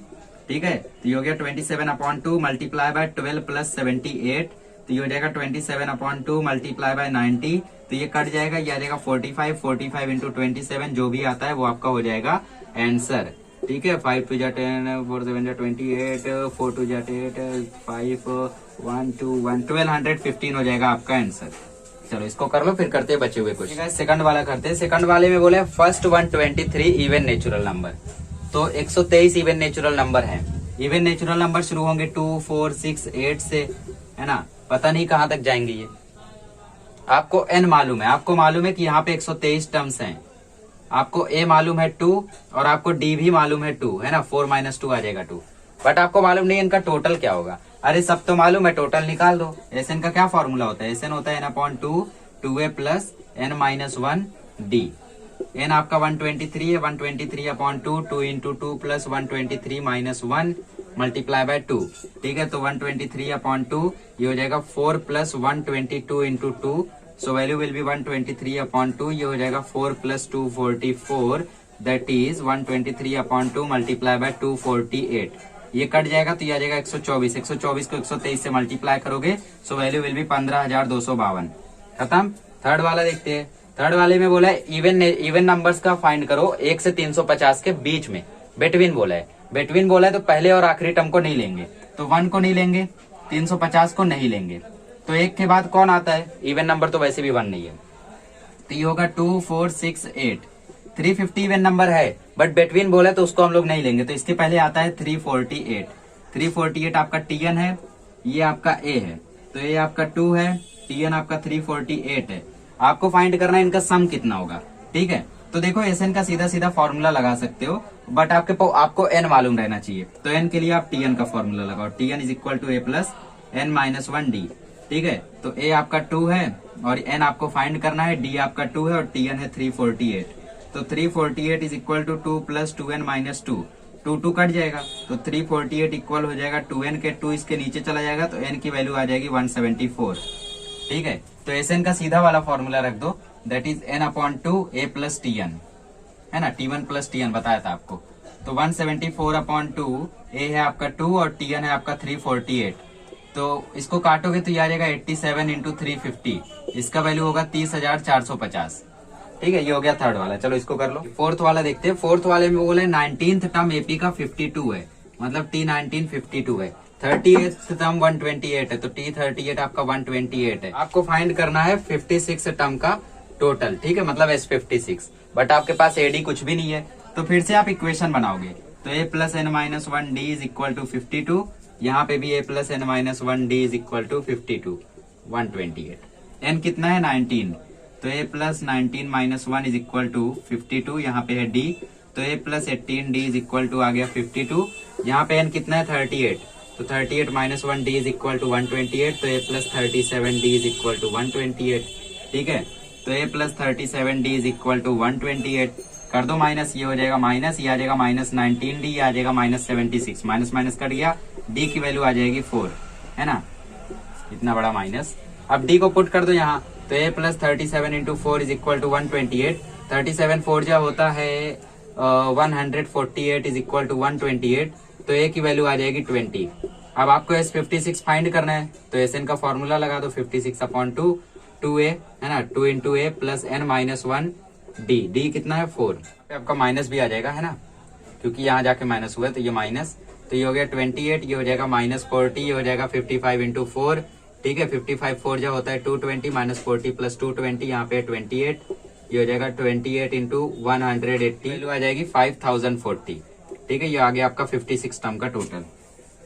ठीक है। तो ये हो गया 27/2 मल्टीप्लाई बाय 12 प्लस 78, तो ये हो जाएगा 27/2 मल्टीप्लाई बाय 90। तो ये कट जाएगा, ये आ जाएगा 45 इंटू 27, जो भी आता है वो आपका हो जाएगा आंसर, ठीक है। 5 2 10 4 7 28 4 2 8 5 1 2 1 1215 हो जाएगा आपका आंसर। चलो इसको कर लो, फिर करते हैं बचे हुए कुछ। सेकंड वाला करते हैं। सेकंड वाले में बोले फर्स्ट 123 इवन नेचुरल नंबर। तो 123 इवन नेचुरल नंबर है। इवन नेचुरल नंबर शुरू होंगे 2 4 6 8 से, है ना। पता नहीं कहां तक जाएंगे ये। आपको n मालूम है, आपको मालूम है कि यहाँ पे 123 टर्म्स हैं। आपको a मालूम है 2 और आपको d भी मालूम है 2, है ना। 4 - 2 आ जाएगा 2। बट आपको मालूम नहीं इनका टोटल क्या होगा। अरे सब तो मालूम है, टोटल निकाल दो। एसएन का क्या फॉर्मूला होता है? एसएन होता है n/2 2a plus n-1 d। n आपका 123 है, 123/2 2 इंटू 2 प्लस 123 - 1 मल्टीप्लाई बाय 2, ठीक है। तो 123/2 ये हो जाएगा 4 plus 122 into 2, so value will be 123/2। ये हो जाएगा 4 plus 2 44, that is 123/2 multiply by 248। ये कट जाएगा तो ये आ जाएगा 124। 124 को 123 से मल्टीप्लाई करोगे, सो वैल्यू विल बी 15,252। खत्म। थर्ड वाला देखते हैं। थर्ड वाले में बोला है इवन नंबर्स का फाइंड करो 1 से 350 के बीच में। बिटवीन बोला है, बिटवीन बोला है तो पहले और आखिरी टर्म को नहीं लेंगे। तो 1 को नहीं लेंगे, 350 को नहीं लेंगे, तो 1 के बाद कौन आता है? इवन नंबर तो वैसे भी 1 नहीं है, तो ये होगा 2 4 6 8। 350 इवन नंबर है, बट बिटवीन बोला है तो उसको हम लोग नहीं लेंगे। तो इसके पहले आता है 348। 348 आपका टीएन है, ये आपका ए है, तो ये आपका 2 है, Tn आपका 348 है। आपको फाइंड करना है इनका सम कितना होगा, ठीक है। तो देखो Sn का सीधा सीधा फॉर्मूला लगा सकते हो, बट आपको n मालूम रहना चाहिए। तो n के लिए आप Tn का फॉर्मूला लगाओ, Tn is equal to a plus n minus 1d, ठीक है। तो a आपका 2 है और n आपको फाइंड करना है, d आपका 2 है और Tn है 348। तो 348 is equal to 2 plus 2n minus 2, 2 cut जाएगा तो 348 इक्वल हो जाएगा 2n के 2 इसके नीचे चला जाएगा तो n की वैल्यू आ जाएगी 174, ठीक है। तो Sn का सीधा वाला फॉर्मूला रख दो, that is n upon 2 a plus Tn, है ना, T1 प्लस Tn बताया था आपको। तो 174 अपॉन 2, a है आपका 2 और Tn है आपका 348। तो इसको काटोगे तो ये आ जाएगा 87 इंटू 350, इसका वैल्यू होगा 30,450, ठीक है। ये हो गया थर्ड वाला। चलो इसको कर लो। फोर्थ वाला देखते हैं। फोर्थ वाले में बोले 19th टर्म एपी का 52 है, मतलब T19 52 है। 38th टर्म 128 है, तो T38 आपका 128 है। आपको फाइंड करना है 56 टर्म का टोटल, ठीक है, मतलब S56। बट आपके पास एडी कुछ भी नहीं है, तो फिर से आप इक्वेशन बनाओगे। तो a plus n minus 1 d is equal to 52, यहाँ पे भी a plus n minus 1 d is equal to 52, 128। n कितना है 19, तो a plus 19 minus 1 is equal to 52, यहाँ पे है d। तो a plus 18 d is equal to आ गया 52, यहाँ पे n कितना है 38, तो 38 minus 1 d is equal to 128। तो a plus 37 d is equal to 128, ठीक है। तो a plus 37 d is equal to 128 कर दो माइनस, ये हो जाएगा माइनस, ये आ जाएगा माइनस 19d, ये आ जाएगा माइनस 76, माइनस माइनस कट गया, d की वैल्यू आ जाएगी 4, है ना, इतना बड़ा माइनस। अब d को पुट कर दो यहाँ, तो a plus 37 into 4 is equal to 128, 37 4 जा होता है 148 इज इक्वल टू 128, तो a की वैल्यू आ जाएगी 20। अब आपको S56 फाइंड करना है, तो Sn का फॉर्मूला लगा दो, 56 अपॉन 2a, है ना, 2 into a plus n minus 1 d कितना है 4, आपका माइनस भी आ जाएगा, है ना, क्योंकि यहाँ जाके माइनस हुआ, तो ये माइनस, तो ये हो गया 28, ये हो जाएगा माइनस 40, ये हो जाएगा 55 इंटू 4, ठीक है। 55 4 जो होता है 220, माइनस 40 प्लस 220, यहाँ पे 28, ये हो जाएगा 28 इंटू 180, वैल्यू आ जाएगी 5040, ठीक है। ये आ गया आपका 56 टर्म का टोटल।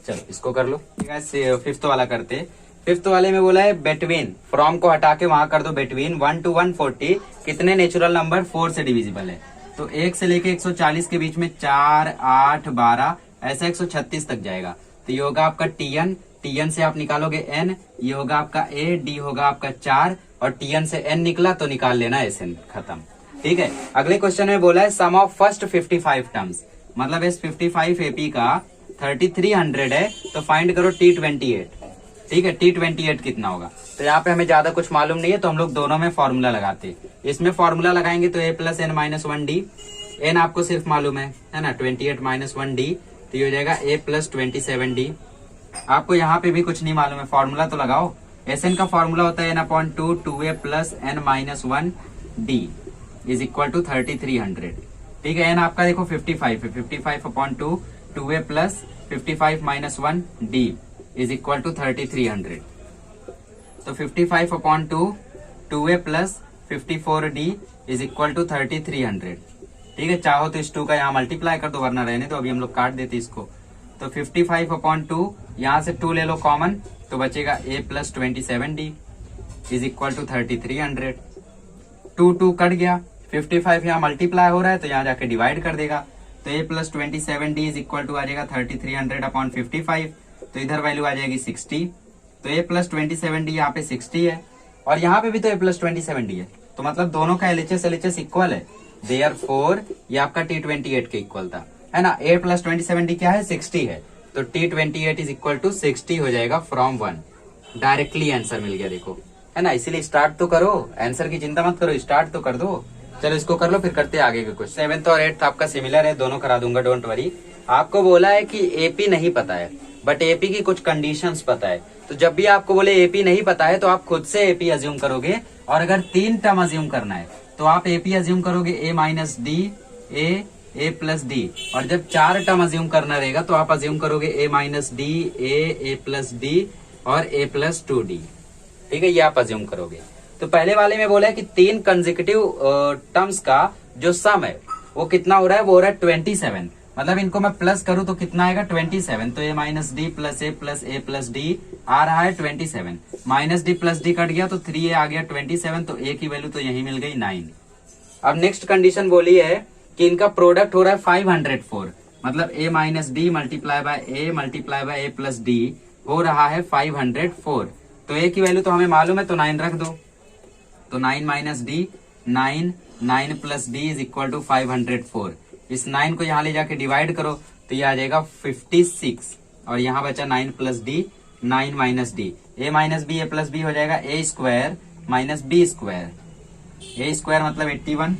चलो इसको कर लो, ठीक है। फिफ्थ वाला करते। फिफ्थ वाले में बोला है बिटवीन, फ्रॉम को हटा के वहां कर दो बिटवीन 1 to 140 कितने नेचुरल नंबर 4 से डिविजिबल है। तो 1 से लेके 140 के बीच में 4, 8, 12 ऐसा 136 तक जाएगा। तो ये होगा आपका Tn से आप निकालोगे n, ये होगा आपका a, d होगा आपका 4 और Tn से n निकला तो निकाल लेना Sn, खत्म, ठीक है। अगले क्वेश्चन में बोला है सम ऑफ फर्स्ट 55 टर्म्स, मतलब इस 55 एपी का 3300 है, तो फाइंड करो T28, ठीक है। T28 कितना होगा। तो यहाँ पे हमें ज्यादा कुछ मालूम नहीं है, तो हम लोग दोनों में फॉर्मूला लगाते। इसमें फॉर्मूला लगाएंगे तो a plus n minus 1d, n आपको सिर्फ मालूम है ना, 28 माइनस 1d, तो ये हो जाएगा a प्लस 27d। आपको यहाँ पे भी कुछ नहीं मालूम है, फॉर्मूला तो लगाओ। Sn का फॉर्मूला होता है n upon 2 2a plus n minus 1d is equal to 3300, ठीक है। n आपका देखो 55 है, 55 upon 2 2a plus 55 minus 1d is equal to 3300। तो 55 upon 2 2a plus 54d is equal to 3300, ठीक है। चाहो तो इस 2 का यहाँ मल्टीप्लाई कर दो, वरना रहने तो अभी हम लोग काट देते इसको। तो 55 अपॉन 2, यहाँ से 2 ले लो कॉमन, तो बचेगा a plus 27d is equal to 3300। 2 cut गया, 55 यहाँ मल्टीप्लाई हो रहा है तो यहाँ जाके डिवाइड कर देगा, तो a plus 27d is equal to आ जाएगा 3300 अपॉन 55, तो इधर वैल्यू आ जाएगी 60। तो a प्लस 27d यहाँ पे 60 है और यहाँ पे भी तो a प्लस 27d है, तो मतलब दोनों का LHS इक्वल है, देयरफॉर ये आपका T28 के इक्वल था, है ना। a प्लस 27d क्या है 60 है, तो T28 इज इक्वल टू 60 हो जाएगा फ्रॉम 1। डायरेक्टली आंसर मिल गया, देखो, है ना। इसीलिए स्टार्ट तो करो, आंसर की चिंता मत करो, स्टार्ट तो कर दो। चलो इसको कर लो, फिर करते हैं आगे के क्वेश्चन। 7th और 8th आपका सिमिलर है, दोनों करा दूंगा, डोंट वरी। आपको बोला है कि एपी नहीं पता है, बट एपी की कुछ कंडीशंस पता है। तो जब भी आपको बोले एपी नहीं पता है, तो आप खुद से एपी अज्यूम करोगे, और अगर 3 टर्म अज्यूम करना है तो आप एपी अज्यूम करोगे a minus D, a plus D, और जब 4 टर्म अज्यूम करना रहेगा तो आप अज्यूम करोगे a minus D, a plus D और a प्लस 2d, ठीक है, ये आप अज्यूम करोगे। तो पहले वाले में बोला है कि 3 कंसेक्यूटिव टर्म्स का जो सम है वो कितना हो रहा है, वो हो रहा है 27, मतलब इनको मैं प्लस करूं तो कितना आएगा 27। तो a minus D plus a plus d आ रहा है 27। Minus D plus D cut गया तो 3a आ गया 27। तो a की वैल्यू तो यही मिल गई 9। अब नेक्स्ट कंडीशन बोली है कि इनका प्रोडक्ट हो रहा है 504, मतलब a minus D multiply bye a plus D हो रहा है 504। तो a की वैल्यू तो हमें मालूम है, तो 9 रख दो। तो 9 minus D 9 plus D is equal to 504। इस 9 को यहाँ ले जाके डिवाइड करो तो ये आ जाएगा 56। और यहाँ बचा 9 plus D 9 minus D, a minus B A plus B हो जाएगा a square minus B square. a square मतलब 81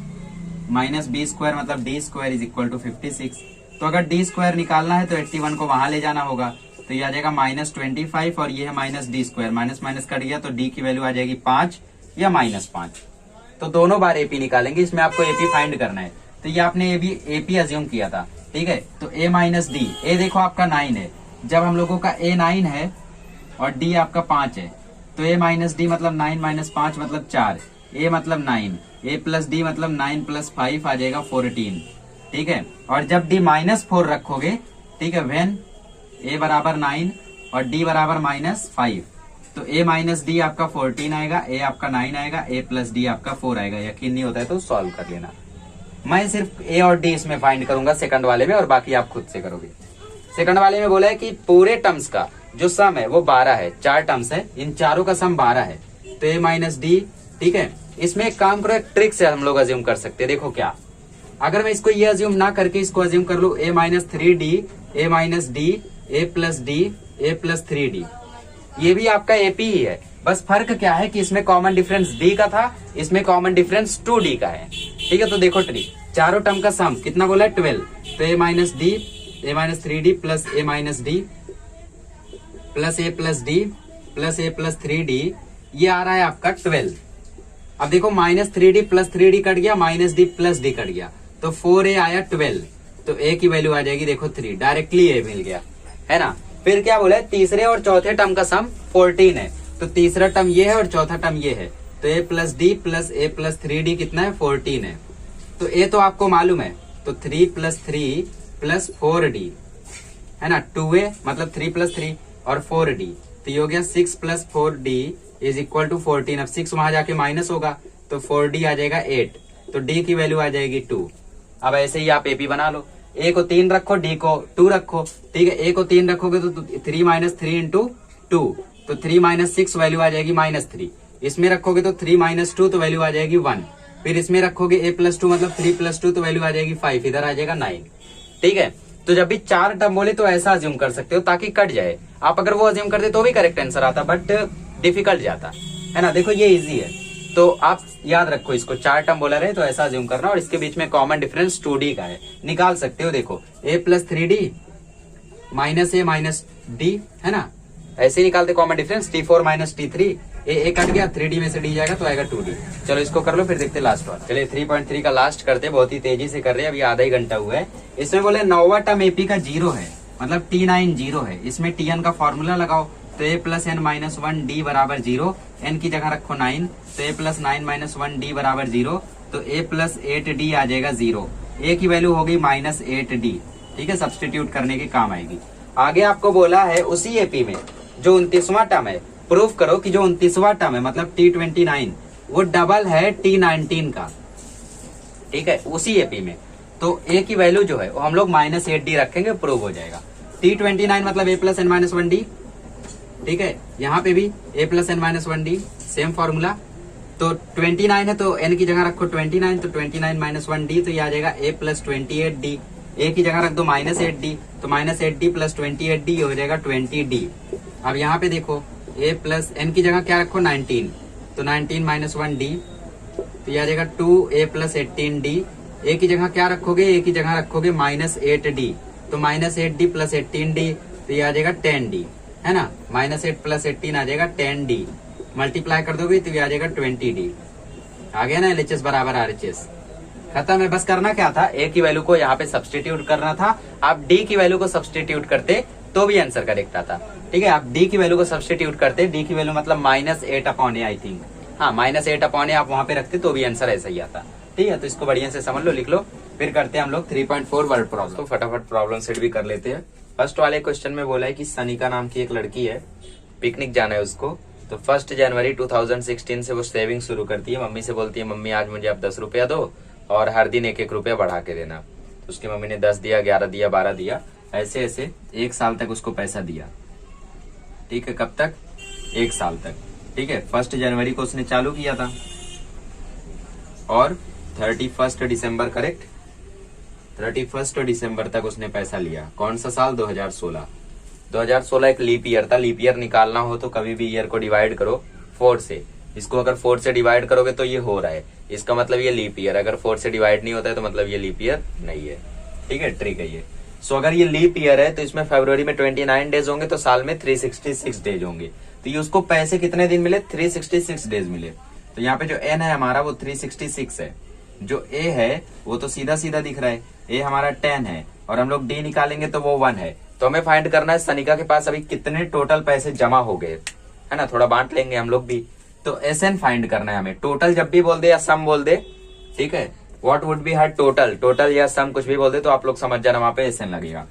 माइनस बी स्क्वायर मतलब D square is equal to 56। तो अगर डी स्क्वायर निकालना है तो 81 को वहां ले जाना होगा, तो ये आ जाएगा -25 और ये है minus D square. Minus minus cut गया तो डी की वैल्यू आ जाएगी 5 या -5। तो दोनों बार एपी निकालेंगे, इसमें आपको एपी फाइंड करना है। तो ये आपने एपी अज्यूम किया था, ठीक है। तो a माइनस डी, ए देखो आपका 9 है, जब हम लोगों का a 9 है और d आपका 5 है, तो a माइनस डी मतलब 9 माइनस 5 मतलब 4, a मतलब 9, a प्लस डी मतलब 9 प्लस 5 आ जाएगा 14, ठीक है। और जब d माइनस 4 रखोगे, ठीक है, वेन a बराबर 9 और d बराबर -5, तो a माइनस डी आपका 14 आएगा, a आपका 9 आएगा, a प्लस डी आपका 4 आएगा। यकीन नहीं होता है तो सॉल्व कर लेना। मैं सिर्फ a और d इसमें फाइंड करूंगा सेकंड वाले में, और बाकी आप खुद से करोगे। सेकंड वाले में बोला है कि पूरे टर्म्स का जो सम है वो 12 है, 4 टर्म्स है, इन चारों का सम 12 है। तो a माइनस डी, ठीक है। इसमें एक काम करो, एक ट्रिक से हम लोग अज्यूम कर सकते हैं। देखो क्या, अगर मैं इसको ये अज्यूम ना करके इसको अज्यूम कर लू a minus 3d a minus D a plus D a plus 3d, ये भी आपका एपी ही है। बस फर्क क्या है कि इसमें कॉमन डिफरेंस d का था, इसमें कॉमन डिफरेंस 2d का है, ठीक है। तो देखो ट्रिक, चारों टर्म का सम कितना बोला है 12। तो a minus D a minus 3d plus a minus D plus a plus d plus a plus 3d, ये आ रहा है आपका 12। अब देखो minus 3d plus 3d cut गया, minus D plus D cut गया, तो 4a आया 12। तो a की वैल्यू आ जाएगी देखो 3, डायरेक्टली a मिल गया, है ना। फिर क्या बोला है, तीसरे और चौथे टर्म का सम 14 है। तो तीसरा टर्म ये है और चौथा टर्म ये है, तो a plus d plus a plus 3d कितना है 14 है। तो a तो आपको मालूम है, तो 3 प्लस 3 प्लस 4d, है ना। 2a मतलब 3 प्लस 3 और 4d, तो ये हो गया 6 plus 4d is equal to 14। अब 6 वहां जाके माइनस होगा तो 4d आ जाएगा 8, तो d की वैल्यू आ जाएगी 2। अब ऐसे ही आप एपी बना लो, a को 3 रखो, d को 2 रखो, ठीक है। a को 3 रखोगे तो 3 माइनस 3 इंटू 2, तो 3 माइनस 6 वैल्यू आ जाएगी -3। इसमें रखोगे तो 3 माइनस 2 तो वैल्यू आ जाएगी 1। फिर इसमें रखोगे a प्लस 2 मतलब 3 प्लस 2 तो वैल्यू आ जाएगी 5, इधर आ जाएगा 9, ठीक है। तो जब भी 4 टर्म बोले तो ऐसा अज्यूम कर सकते हो ताकि कट जाए। आप अगर वो अज्यूम करते तो भी करेक्ट आंसर आता, बट डिफिकल्ट जाता, है ना। देखो ये इजी है, तो आप याद रखो इसको, 4 टर्म बोला रहे तो ऐसा अज्यूम करना, और इसके बीच में कॉमन डिफरेंस 2d का है, निकाल सकते हो। देखो a plus 3d minus a minus d, है ना, ऐसे ही निकालते common difference. t4 minus t3, a cut गया, 3d में से d जाएगा तो आएगा 2d। चलो इसको कर लो, फिर देखते लास्ट वाला। चलिए 3.3 का लास्ट करते, बहुत ही तेजी से कर रहे हैं, अभी आधा ही घंटा हुआ है। इसमें बोले 9वां टर्म एपी का 0 है, मतलब t9 0 है। इसमें tn का फॉर्मूला लगाओ, तो a plus n minus 1 d बराबर 0, n की जगह रखो 9, तो a प्लस 9 माइनस 1 d बराबर 0, तो a प्लस 8d आ जाएगा 0। a की वैल्यू होगी -8d, ठीक है, सब्सटीट्यूट करने के काम आएगी। आगे आपको बोला है उसी एपी में जो 29वां टर्म है, प्रूफ करो कि जो 29वां टर्म है मतलब t29 वो डबल है t19 का, ठीक है, उसी एपी में। तो a की वैल्यू जो है वो हम लोग -8d रखेंगे, प्रूव हो जाएगा। t29 मतलब a plus n minus 1d, ठीक है। यहाँ पे भी a plus n minus 1d, same formula. तो 29 है तो n की जगह रखो 29, तो 29 माइनस 1d, तो ये आ जाएगा a प्लस 28d। a की जगह रख दो -8d, तो -8d प्लस 28d हो जाएगा 20d। अब यहाँ पे देखो a प्लस n की जगह क्या रखो 19, तो 19 माइनस 1d, तो ये आ जाएगा 2a प्लस 18d। a की जगह क्या रखोगे, a की जगह रखोगे -8d, तो -8d प्लस 18d, तो ये आ जाएगा 10d, है ना। -8 प्लस 18 आ जाएगा 10d, मल्टीप्लाई कर दोगे तो ये आ जाएगा 20d। आ गया ना, LHS बराबर RHS, खत्म है। बस करना क्या था, a की वैल्यू को यहाँ पे सब्सटीट्यूट करना था। आप d की वैल्यू को सब्सटीट्यूट करते तो भी आंसर करेक्ट आता, ठीक है। आप d की वैल्यू को सब्सटीट्यूट करते, d की वैल्यू मतलब -8/a आई थिंक, हाँ -8/a आप वहां पे रखते तो भी आंसर ऐसा ही आता, ठीक है। तो इसको बढ़िया से समझ लो, लिख लो। फिर करते हैं हम लोग 3.4 वर्ड प्रॉब्लम। तो फटाफट प्रॉब्लम सेट भी कर लेते हैं। फर्स्ट वाले क्वेश्चन में बोला है कि सनिका नाम की एक लड़की है, पिकनिक जाना है उसको। तो 1 जनवरी 2016 से वो सेविंग शुरू करती है। मम्मी से बोलती है मम्मी आज मुझे आप 10 रुपया दो और हर दिन 1-1 रुपया बढ़ा के देना। तो उसकी मम्मी ने 10 दिया, 11 दिया, 12 दिया, ऐसे ऐसे 1 साल तक उसको पैसा दिया। ठीक है, कब तक? 1 साल तक। ठीक है, 1 जनवरी को उसने चालू किया था और 31 दिसंबर, करेक्ट, 31 दिसंबर तक उसने पैसा लिया। कौन सा साल? 2016। 2016 एक लीप ईयर था। लीप ईयर निकालना हो तो कभी भी ईयर को डिवाइड करो 4 से। इसको अगर 4 से डिवाइड करोगे तो ये हो रहा है, इसका मतलब ये लीप ईयर। अगर 4 से डिवाइड नहीं होता है तो मतलब ये लीप ईयर नहीं है। ठीक है, ट्रिक है ये। सो अगर ये लीप ईयर है तो इसमें फरवरी में 29 डेज होंगे, तो साल में 366 डेज होंगे। तो ये उसको पैसे कितने दिन मिले? 366 डेज मिले। तो यहाँ पे जो एन है हमारा वो 366 है। जो ए है वो तो सीधा सीधा दिख रहा है, ए हमारा 10 है और हम लोग डी निकालेंगे तो वो 1 है। तो हमें फाइंड करना है सनिका के पास अभी कितने टोटल पैसे जमा हो गए, है ना, थोड़ा बांट लेंगे हम लोग भी। तो एस एन फाइंड करना है हमें। टोटल जब भी बोल दे या सम बोल दे, ठीक है, what would be her total, total या सम कुछ भी बोल दे तो आप लोग समझ जाना, वहां पे एस एन लगेगा।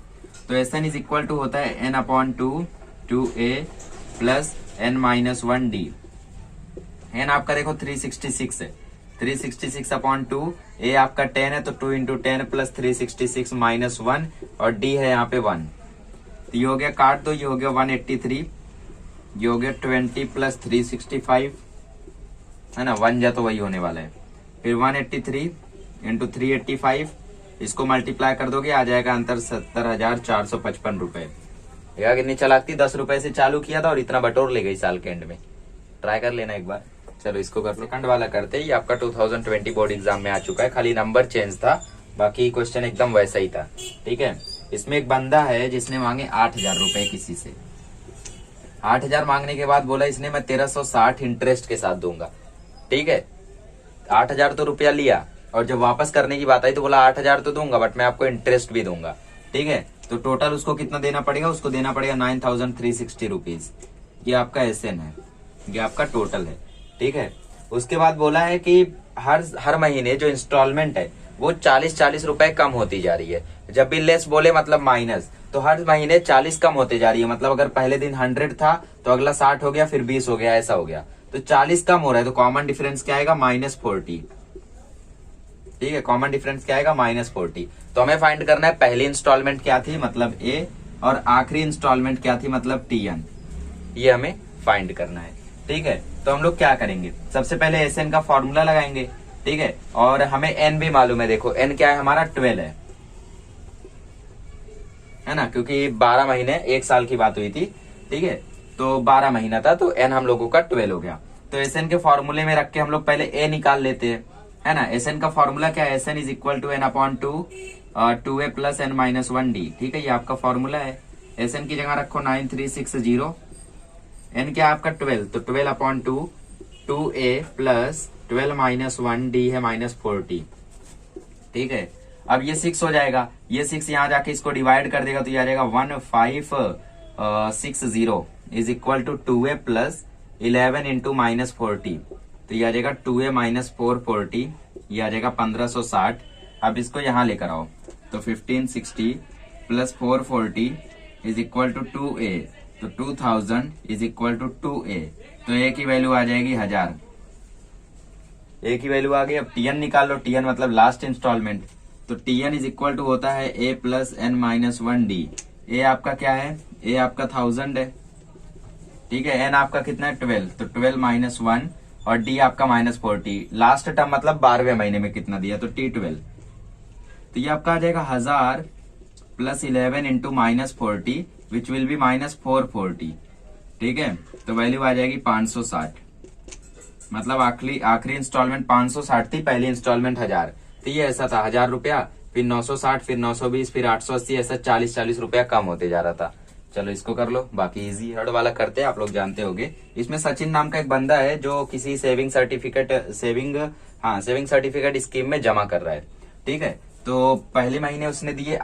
तो S N is equal to होता है n/2 2a plus n-1 d। N आपका देखो 366 है, 366/2, ए आपका 10 है तो 2 × 10 प्लस 366 -1 और डी है यहाँ पे 1। तो ये हो गया, काट दो, ये हो गया 183, ये हो गया 20 प्लस 365, है ना, 1 जा तो वही होने वाला है। फिर 183 × 385, इसको मल्टीप्लाई कर दोगे आ जाएगा आंसर 70,455 रुपए। देखा कितनी चालाकी, 10 रुपए से चालू किया था और इतना बटोर ले गई साल के एंड में। ट्राई कर लेना एक बार। चलो इसको कर लो। सेकंड वाला करते ही, आपका 2020 बोर्ड एग्जाम में आ चुका है, खाली नंबर चेंज था, बाकी क्वेश्चन एकदम वैसा ही था। ठीक है, इसमें एक बंदा है जिसने मांगे 8,000 रुपए किसी से। 8,000 मांगने के बाद बोला इसने मैं 1360 इंटरेस्ट के साथ दूंगा। ठीक है, 8,000 तो रुपया लिया और जब वापस करने की बात आई तो बोला 8,000 तो दूंगा बट मैं आपको इंटरेस्ट भी दूंगा। ठीक है, तो टोटल उसको कितना देना पड़ेगा? उसको देना पड़ेगा 9,360 रुपीज। ये आपका एसएन है, ये आपका टोटल है। ठीक है, उसके बाद बोला है कि हर महीने जो इंस्टॉलमेंट है वो 40-40 रुपए कम होती जा रही है। जब भी लेस बोले मतलब माइनस, तो हर महीने 40 कम होते जा रही है। मतलब अगर पहले दिन 100 था तो अगला 60 हो गया, फिर 20 हो गया, ऐसा हो गया। तो 40 कम हो रहा है तो कॉमन डिफरेंस क्या आएगा? -40। ठीक है, कॉमन डिफरेंस क्या आएगा? -40। तो हमें फाइंड करना है पहली इंस्टॉलमेंट क्या थी, मतलब ए, और आखिरी इंस्टॉलमेंट क्या थी, मतलब TN। ये हमें फाइंड करना है। ठीक है, तो हम लोग क्या करेंगे, सबसे पहले एसएन का फॉर्मूला लगाएंगे। ठीक है, और हमें एन भी मालूम है। देखो एन क्या है हमारा? 12 है ना, क्योंकि 12 महीने 1 साल की बात हुई थी। ठीक है, तो 12 महीना था तो एन हम लोगों का 12 हो गया। तो एसएन के फॉर्मूले में रख के हम लोग पहले ए निकाल लेते हैं, है ना। एसएन का फॉर्मूला क्या है? SN is equal to n/2 2a plus n-1 d। ठीक है, ये आपका फॉर्मूला है। एसएन की जगह रखो 9360। एन क्या आपका? 12, तो 12/2 2a प्लस 12-1 d है -40। ठीक है, अब ये 6 हो जाएगा। ये 6 यहाँ जाके इसको डिवाइड कर देगा तो ये आ जाएगा 1560 is equal to 2a plus 11 into -40। तो ये आ जाएगा 2a माइनस 440, ये आ जाएगा 1560। अब इसको यहाँ लेकर आओ तो 1560 plus 440 is equal to 2a, तो 2000 इज इक्वल टू 2a। तो a की वैल्यू आ जाएगी 1000। ए की वैल्यू आ गई। अब TN निकाल लो, TN मतलब लास्ट इंस्टॉलमेंट। तो TN इज इक्वल टू होता है a प्लस n-1 d। ए आपका क्या है? ए आपका 1000 है। ठीक है, n आपका कितना है? 12, तो 12 - 1 और d आपका -40। लास्ट टर्म मतलब 12वें महीने में कितना दिया, तो T12। तो ये आपका आ जाएगा 1000 plus 11 into -40 which will be -440। ठीक है, तो वैल्यू आ जाएगी 560। मतलब आखिरी इंस्टॉलमेंट 560 थी, पहली इंस्टॉलमेंट 1000। तो ये ऐसा था 1000 रुपया, फिर 960, फिर 920, फिर 880, ऐसा 40-40 रुपया कम होते जा रहा था। चलो इसको कर लो, बाकी इजी। थर्ड वाला करते हैं, आप लोग जानते होंगे। इसमें सचिन नाम का एक बंदा है जो किसी सेविंग सर्टिफिकेट स्कीम में जमा कर रहा है। ठीक है, तो पहले महीने उसने दिए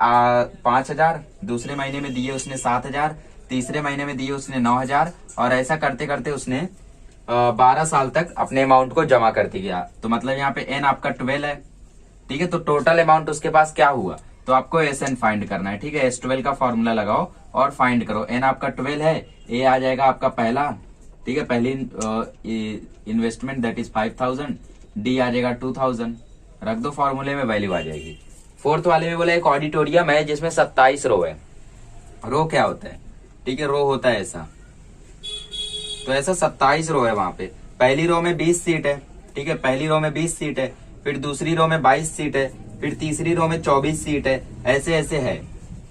5,000, दूसरे महीने में दिए उसने 7,000, तीसरे महीने में दिए उसने 9,000 और ऐसा करते करते उसने 12 साल तक अपने अमाउंट को जमा करती गया। तो मतलब यहाँ पे एन आपका 12 है, ठीक है। तो टोटल अमाउंट उसके पास क्या हुआ, तो आपको SN फाइंड करना है। ठीक है, S12 का फॉर्मूला लगाओ और फाइंड करो। N आपका 12 है, A आ जाएगा आपका पहला, ठीक है, पहली इन्वेस्टमेंट दैट इज 5000, D आ जाएगा 2000, रख दो फॉर्मूले में, वैल्यू आ जाएगी। फोर्थ वाले में बोला एक ऑडिटोरियम है जिसमें 27 रो है। रो क्या होता है, ठीक है, रो होता है ऐसा, तो ऐसा 27 रो है वहां पे। पहली रो में 20 सीट है, ठीक है, पहली रो में 20 सीट है, फिर दूसरी रो में 22 सीट है, फिर तीसरी रो में 24 सीट है, ऐसे ऐसे है,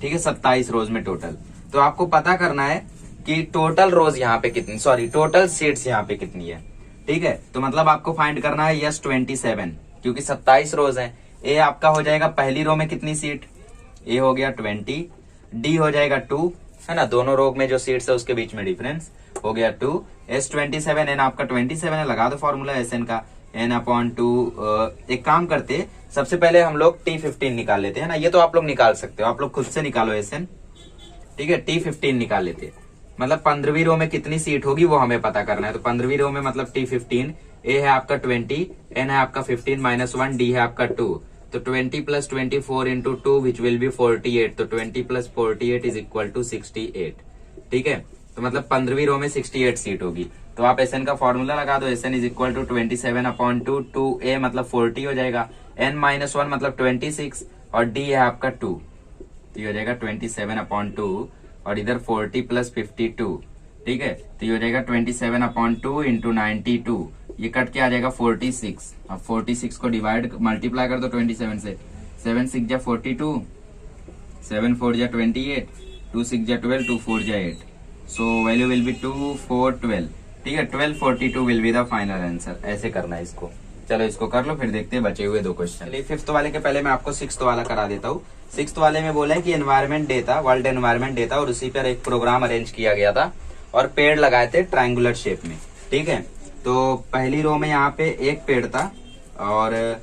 ठीक है, 27 रोज में टोटल। तो आपको पता करना है कि टोटल रोज यहाँ पे कितनी, सॉरी टोटल सीट्स यहाँ पे कितनी है। ठीक है, तो मतलब आपको फाइंड करना है यस 27, क्योंकि 27 रोज है। ए आपका हो जाएगा पहली रो में कितनी सीट, ए हो गया 20, डी हो जाएगा 2, है ना, दोनों रो में जो सीट्स है उसके बीच में डिफरेंस हो गया 2, S27, एन आपका 27 है, लगा दो फॉर्मूला SN का, N/2। एक काम करते, सबसे पहले हम लोग T15 निकाल लेते हैं ना, ये तो आप लोग निकाल सकते हो, आप लोग खुद से निकालो SN, ठीक है। T15 निकाल लेते, मतलब 15वीं रो में कितनी सीट होगी वो हमें पता करना है। तो 15वीं रो में मतलब T15, A है आपका 20, N है आपका 15 -1, D है आपका 2, तो 20 + 24 × 2 विच विल बी 48, तो 20 + 48 = 68, ठीक है। तो मतलब 15वीं रो में 68 सीट होगी। तो आप SN का फॉर्मूला लगा दो, SN = 27/2, 2A मतलब 40 हो जाएगा, N-1 मतलब 26, और D है आपका 2, तो ये हो जाएगा 27/2, और इधर 40 + 52, ठीक है, तो ये हो जाएगा 27/2 × 92, ये कट के आ जाएगा 46। अब 46 को डिवाइड मल्टीप्लाई कर दो 27 से, 7 6 जा 42, 7 4 जा 28, 2 6 जा 12, 2 4 जा 8, सो वैल्यू विल बी 2 4 12, ठीक है, 1242 will be the final answer. ऐसे करना है इसको। चलो इसको कर लो, फिर देखते हैं बचे हुए 2 क्वेश्चन। फिफ्थ वाले के पहले मैं आपको सिक्स्थ वाला करा देता हूँ। सिक्स्थ वाले में बोला है कि एनवायरमेंट डे था, वर्ल्ड एनवायरमेंट डे था, और उसी पर एक प्रोग्राम अरेंज किया गया था और पेड़ लगाए थे ट्रायंगुलर शेप में, ठीक है। तो पहली रो में यहाँ पे एक पेड़ था, और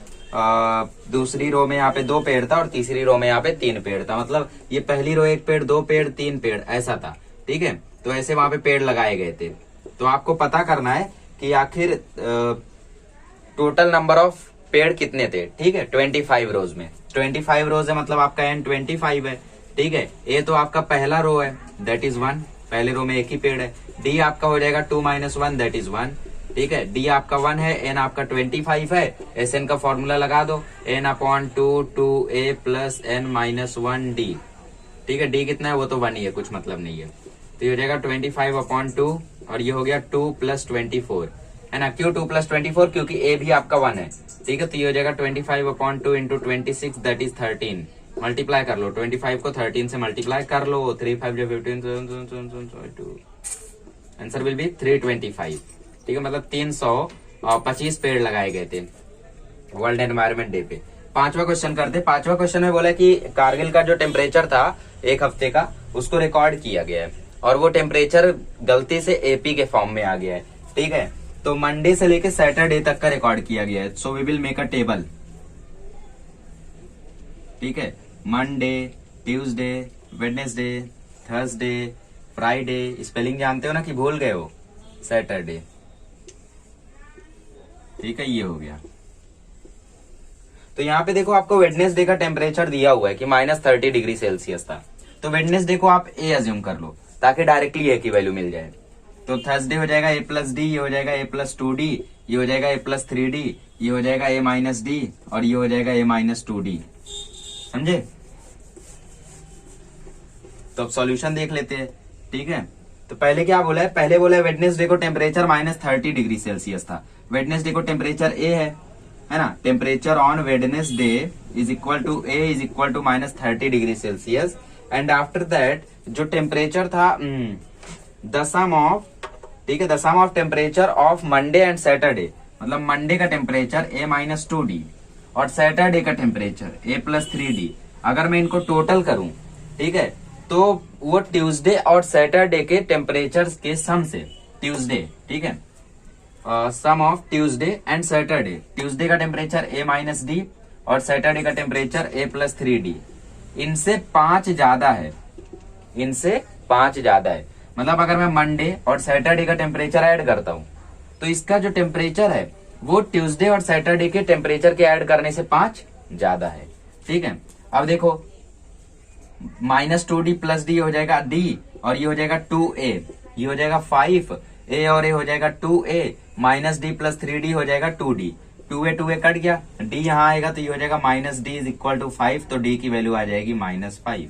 दूसरी रो में यहाँ पे 2 पेड़ था, और तीसरी रो में यहाँ पे 3 पेड़ था। मतलब ये पहली रो 1 पेड़, 2 पेड़, 3 पेड़ ऐसा था, ठीक है। तो ऐसे वहां पे पेड़ लगाए गए थे। तो आपको पता करना है कि आखिर टोटल नंबर ऑफ पेड़ कितने थे, ठीक है। 25 रोज में 25 रोज है, मतलब आपका N 25 है, ठीक है। ए तो आपका पहला रो है, दैट इज 1, पहले रो में एक ही पेड़ है। डी आपका हो जाएगा 2 - 1, दैट इज 1, ठीक है। डी आपका 1 है, एन आपका 25 है, SN का फॉर्मूला लगा दो, N/2 2A + N-1D, ठीक है। डी कितना है वो तो 1 ही है, कुछ मतलब नहीं है। तो ये हो जाएगा 25/2, और ये हो गया 2 + 24, है ना। क्यों 2 + 24, क्योंकि ए भी आपका 1 है, ठीक है। तो ये हो जाएगा 25/2 × 26, दैट इज 13। मल्टीप्लाई कर लो, 25 को 13 से मल्टीप्लाई कर लो, 3 5 15, आंसर विल बी 325, ठीक है। मतलब 325 पेड़ लगाए गए थे वर्ल्ड एनवायरमेंट डे पे। 5वां क्वेश्चन करते। 5वां क्वेश्चन में बोला कि कारगिल का जो टेम्परेचर था 1 हफ्ते का, उसको रिकॉर्ड किया गया है, और वो टेम्परेचर गलती से AP के फॉर्म में आ गया है, ठीक है। तो मंडे से लेके सैटरडे तक का रिकॉर्ड किया गया है। So we will make a table, ठीक है। Monday, Tuesday, Wednesday, Thursday, Friday, spelling जानते हो ना कि भूल गए हो, सैटरडे, ठीक है, ये हो गया। तो यहाँ पे देखो आपको वेडनेसडे का टेम्परेचर दिया हुआ है कि -30 डिग्री सेल्सियस था। तो वेडनेसडे को आप A अज्यूम कर लो, ताकि डायरेक्टली A की वैल्यू मिल जाए। तो थर्सडे हो जाएगा A + D, ये हो जाएगा A + 2D, ये हो जाएगा A + 3D, ये हो जाएगा A - D, और ये हो जाएगा A - 2D, समझे। तो अब सॉल्यूशन देख लेते हैं, ठीक है। तो पहले क्या बोला है, पहले बोला है वेडनेसडे को टेम्परेचर -30 डिग्री सेल्सियस था। वेडनेसडे को टेम्परेचर A है ना। Temperature on Wednesday is equal to A is equal to -30 degree Celsius, and after that जो टेम्परेचर था द सम ऑफ, ठीक है, the sum of temperature of Monday and Saturday, मतलब Monday का temperature A - 2D और Saturday का temperature A + 3D, अगर मैं इनको टोटल करूं, ठीक है, तो वो ट्यूसडे और सैटरडे के टेम्परेचर के सम से, ट्यूसडे, ठीक है, sum of Tuesday and Saturday, Tuesday का टेम्परेचर A - D और सैटरडे का टेम्परेचर A + 3D, इनसे 5 ज्यादा है, इनसे 5 ज्यादा है। मतलब अगर मैं मंडे और सैटरडे का टेम्परेचर ऐड करता हूं, तो इसका जो टेम्परेचर है वो ट्यूसडे और सैटरडे के टेम्परेचर के ऐड करने से 5 ज्यादा है। ठीक है, अब देखो -2d प्लस डी हो जाएगा d, और ये हो जाएगा 2a, ये हो जाएगा 5a, और ये हो जाएगा 2a, -d प्लस 3d हो जाएगा 2d, 2a कट गया, d यहाँ आएगा तो ये हो जाएगा -d इज इक्वल टू 5, तो d की वैल्यू आ जाएगी -5।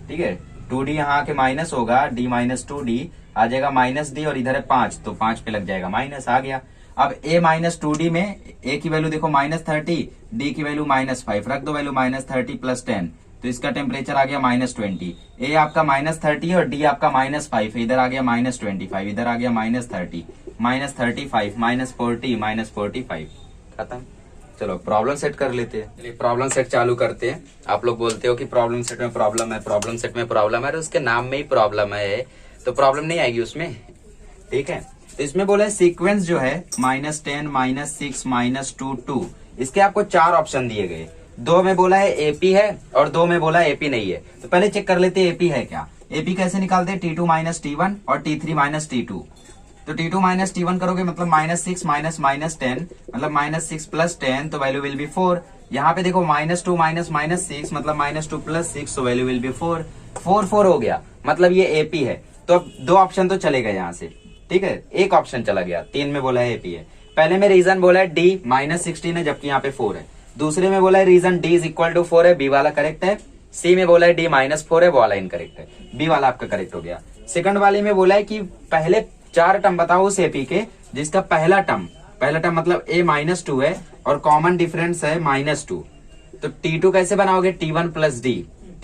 ठीक है, 2d यहाँ आके माइनस होगा, d -2d आ जाएगा -d, और इधर है 5 तो 5 पे लग जाएगा माइनस, आ गया। अब a -2d में a की वैल्यू देखो -30, d की वैल्यू -5, रख दो वैल्यू -30 प्लस 10, तो इसका टेम्परेचर आ गया -20। a आपका -30 और d आपका -5 है, इधर आ गया -25, इधर आ गया -30, -35, -40, -45, खत्म। चलो प्रॉब्लम सेट कर लेते हैं। चलिए प्रॉब्लम सेट चालू करते हैं। आप लोग बोलते हो कि प्रॉब्लम सेट में प्रॉब्लम है, प्रॉब्लम सेट में प्रॉब्लम है, और उसके नाम में ही प्रॉब्लम है तो प्रॉब्लम नहीं आएगी उसमें। ठीक है, तो इसमें बोला है सीक्वेंस जो है -10, -6, -2, 2, इसके आपको 4 ऑप्शन दिए गए। 2 में बोला है एपी है और 2 में बोला है एपी नहीं है। तो पहले चेक कर लेते हैं एपी है क्या। एपी कैसे निकालते हैं, T2 - T1 और T3 - T2। तो T2 - T1 करोगे मतलब -6 -10 मतलब -6 प्लस 10, तो वैल्यू विल बी 4। यहाँ पे देखो -2 -6 मतलब -2 प्लस 6, तो वैल्यू विल बी 4। 4 4 हो गया, मतलब ये एपी है। तो अब 2 ऑप्शन तो चले गए यहाँ से। ठीक है, एक ऑप्शन चला गया, 3 में बोला है एपी है। पहले में रीजन बोला है D -16 है, जबकि यहाँ पे 4 है। दूसरे में बोला है region D is equal to 4 है, बी वाला करेक्ट है। सी में बोला है D -4 है, वो वाला इनकरेक्ट है, बी वाला आपका करेक्ट हो गया। सेकंड वाले में बोला है कि पहले 4 टर्म बताओ उस एपी के जिसका पहला टर्म मतलब a -2 है और कॉमन डिफरेंस है -2। तो T2 कैसे बनाओगे, T1 प्लस D,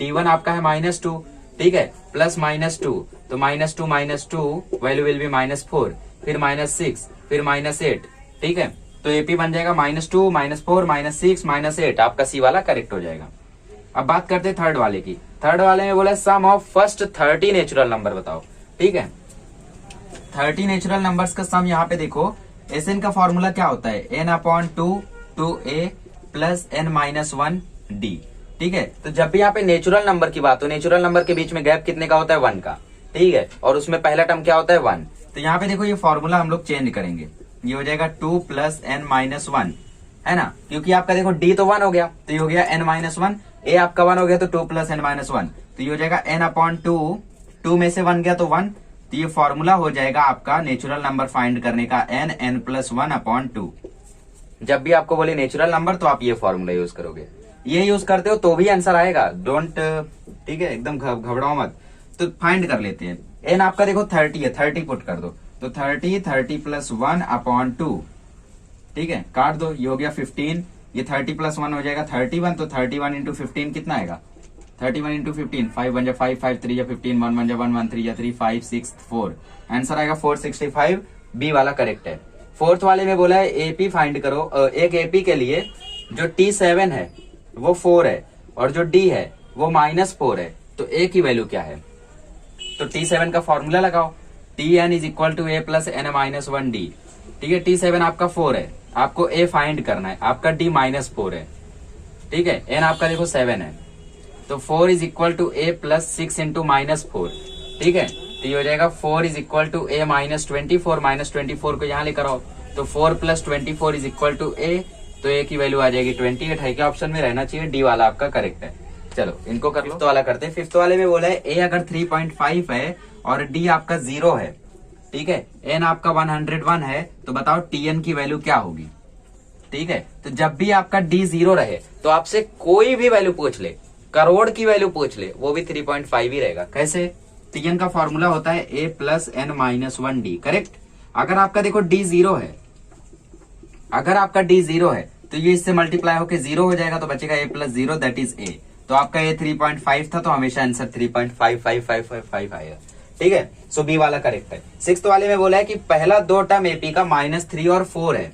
T1 आपका है -2, ठीक है, प्लस -2, तो -2 वैल्यू विल बी -4, फिर -6, फिर -8। ठीक है, तो एपी बन जाएगा -2, -4, -6, -8, आपका सी वाला करेक्ट हो जाएगा। अब बात करते हैं थर्ड वाले की। थर्ड वाले में बोला सम ऑफ फर्स्ट 30 नेचुरल नंबर बताओ। ठीक है, 30 नेचुरल नंबर्स का सम यहाँ पे देखो, Sn का फॉर्मूला क्या होता है, n/2 2a प्लस n-1d। ठीक है, तो जब भी यहाँ पे नेचुरल नंबर की बात हो, नेचुरल नंबर के बीच में गैप कितने का होता है, 1 का। ठीक है, और उसमें पहला टर्म क्या होता है, 1। तो यहाँ पे देखो ये फॉर्मूला हम लोग चेंज करेंगे, ये हो जाएगा 2 प्लस n-1, है ना, क्योंकि आपका देखो d तो 1 हो गया, तो ये हो गया n-1, a आपका 1 हो गया, तो 2 प्लस n-1, तो ये हो जाएगा n/2, 2 में से 1 गया तो 1, तो ये फॉर्मूला हो जाएगा आपका नेचुरल नंबर फाइंड करने का n+1/2। जब भी आपको बोले नेचुरल नंबर तो आप ये फॉर्मूला यूज करोगे, ये यूज करते हो तो भी आंसर आएगा, डोंट, ठीक है, एकदम घबराओ मत। तो फाइंड कर लेते हैं, n आपका देखो 30 है, 30 पुट कर दो, तो 30 प्लस 1/2। ठीक है, काट दो, ये हो गया 15, ये 30 प्लस 1 हो जाएगा 31, तो 31 इंटू 15 कितना आएगा, 31 इंटू 15, 5 1 5, 5 3 15, 1 1 1 1 3 3, 5 6 4, आंसर आएगा 465, बी वाला करेक्ट है। फोर्थ वाले में बोला है एपी फाइंड करो। एक एपी के लिए जो T7 है वो 4 है और जो D है वो -4 है, तो A की वैल्यू क्या है। तो T7 का फॉर्मूला लगाओ, Tn is equal to A plus n-1d। ठीक है, T7 आपका 4 है, आपको A फाइंड करना है, आपका D -4 है। ठीक है, n आपका देखो 7 है, तो 4 is equal to A plus 6 into -4। ठीक है, तो ये हो जाएगा 4 इज इक्वल टू A -24 को यहाँ लेकर आओ, तो 4 plus 24 is equal to A, तो A की वैल्यू आ जाएगी 28 है, क्या ऑप्शन में रहना चाहिए, डी वाला आपका करेक्ट है। चलो इनको कर लो। फिफ्थ वाला करते हैं। फिफ्थ वाले में बोला है A अगर 3.5 है और D आपका 0 है, ठीक है, N आपका 101 है, तो बताओ Tn की वैल्यू क्या होगी। ठीक है, तो जब भी आपका D 0 रहे तो आपसे कोई भी वैल्यू पूछ ले, करोड़ की वैल्यू पूछ ले, वो भी 3.5 ही रहेगा। कैसे, Tn का फॉर्मूला होता है A प्लस n-1d, करेक्ट। अगर आपका देखो D 0 है, अगर आपका D 0 है तो ये इससे मल्टीप्लाई होकर 0 हो जाएगा, तो बचेगा A plus 0 that is A। तो आपका ये 3.5 था, तो हमेशा आंसर 3.5555 आएगा। ठीक है, सो बी वाला करेक्ट है। सिक्स्थ वाले में बोला है कि पहला 2 टर्म एपी का -3 और 4 है,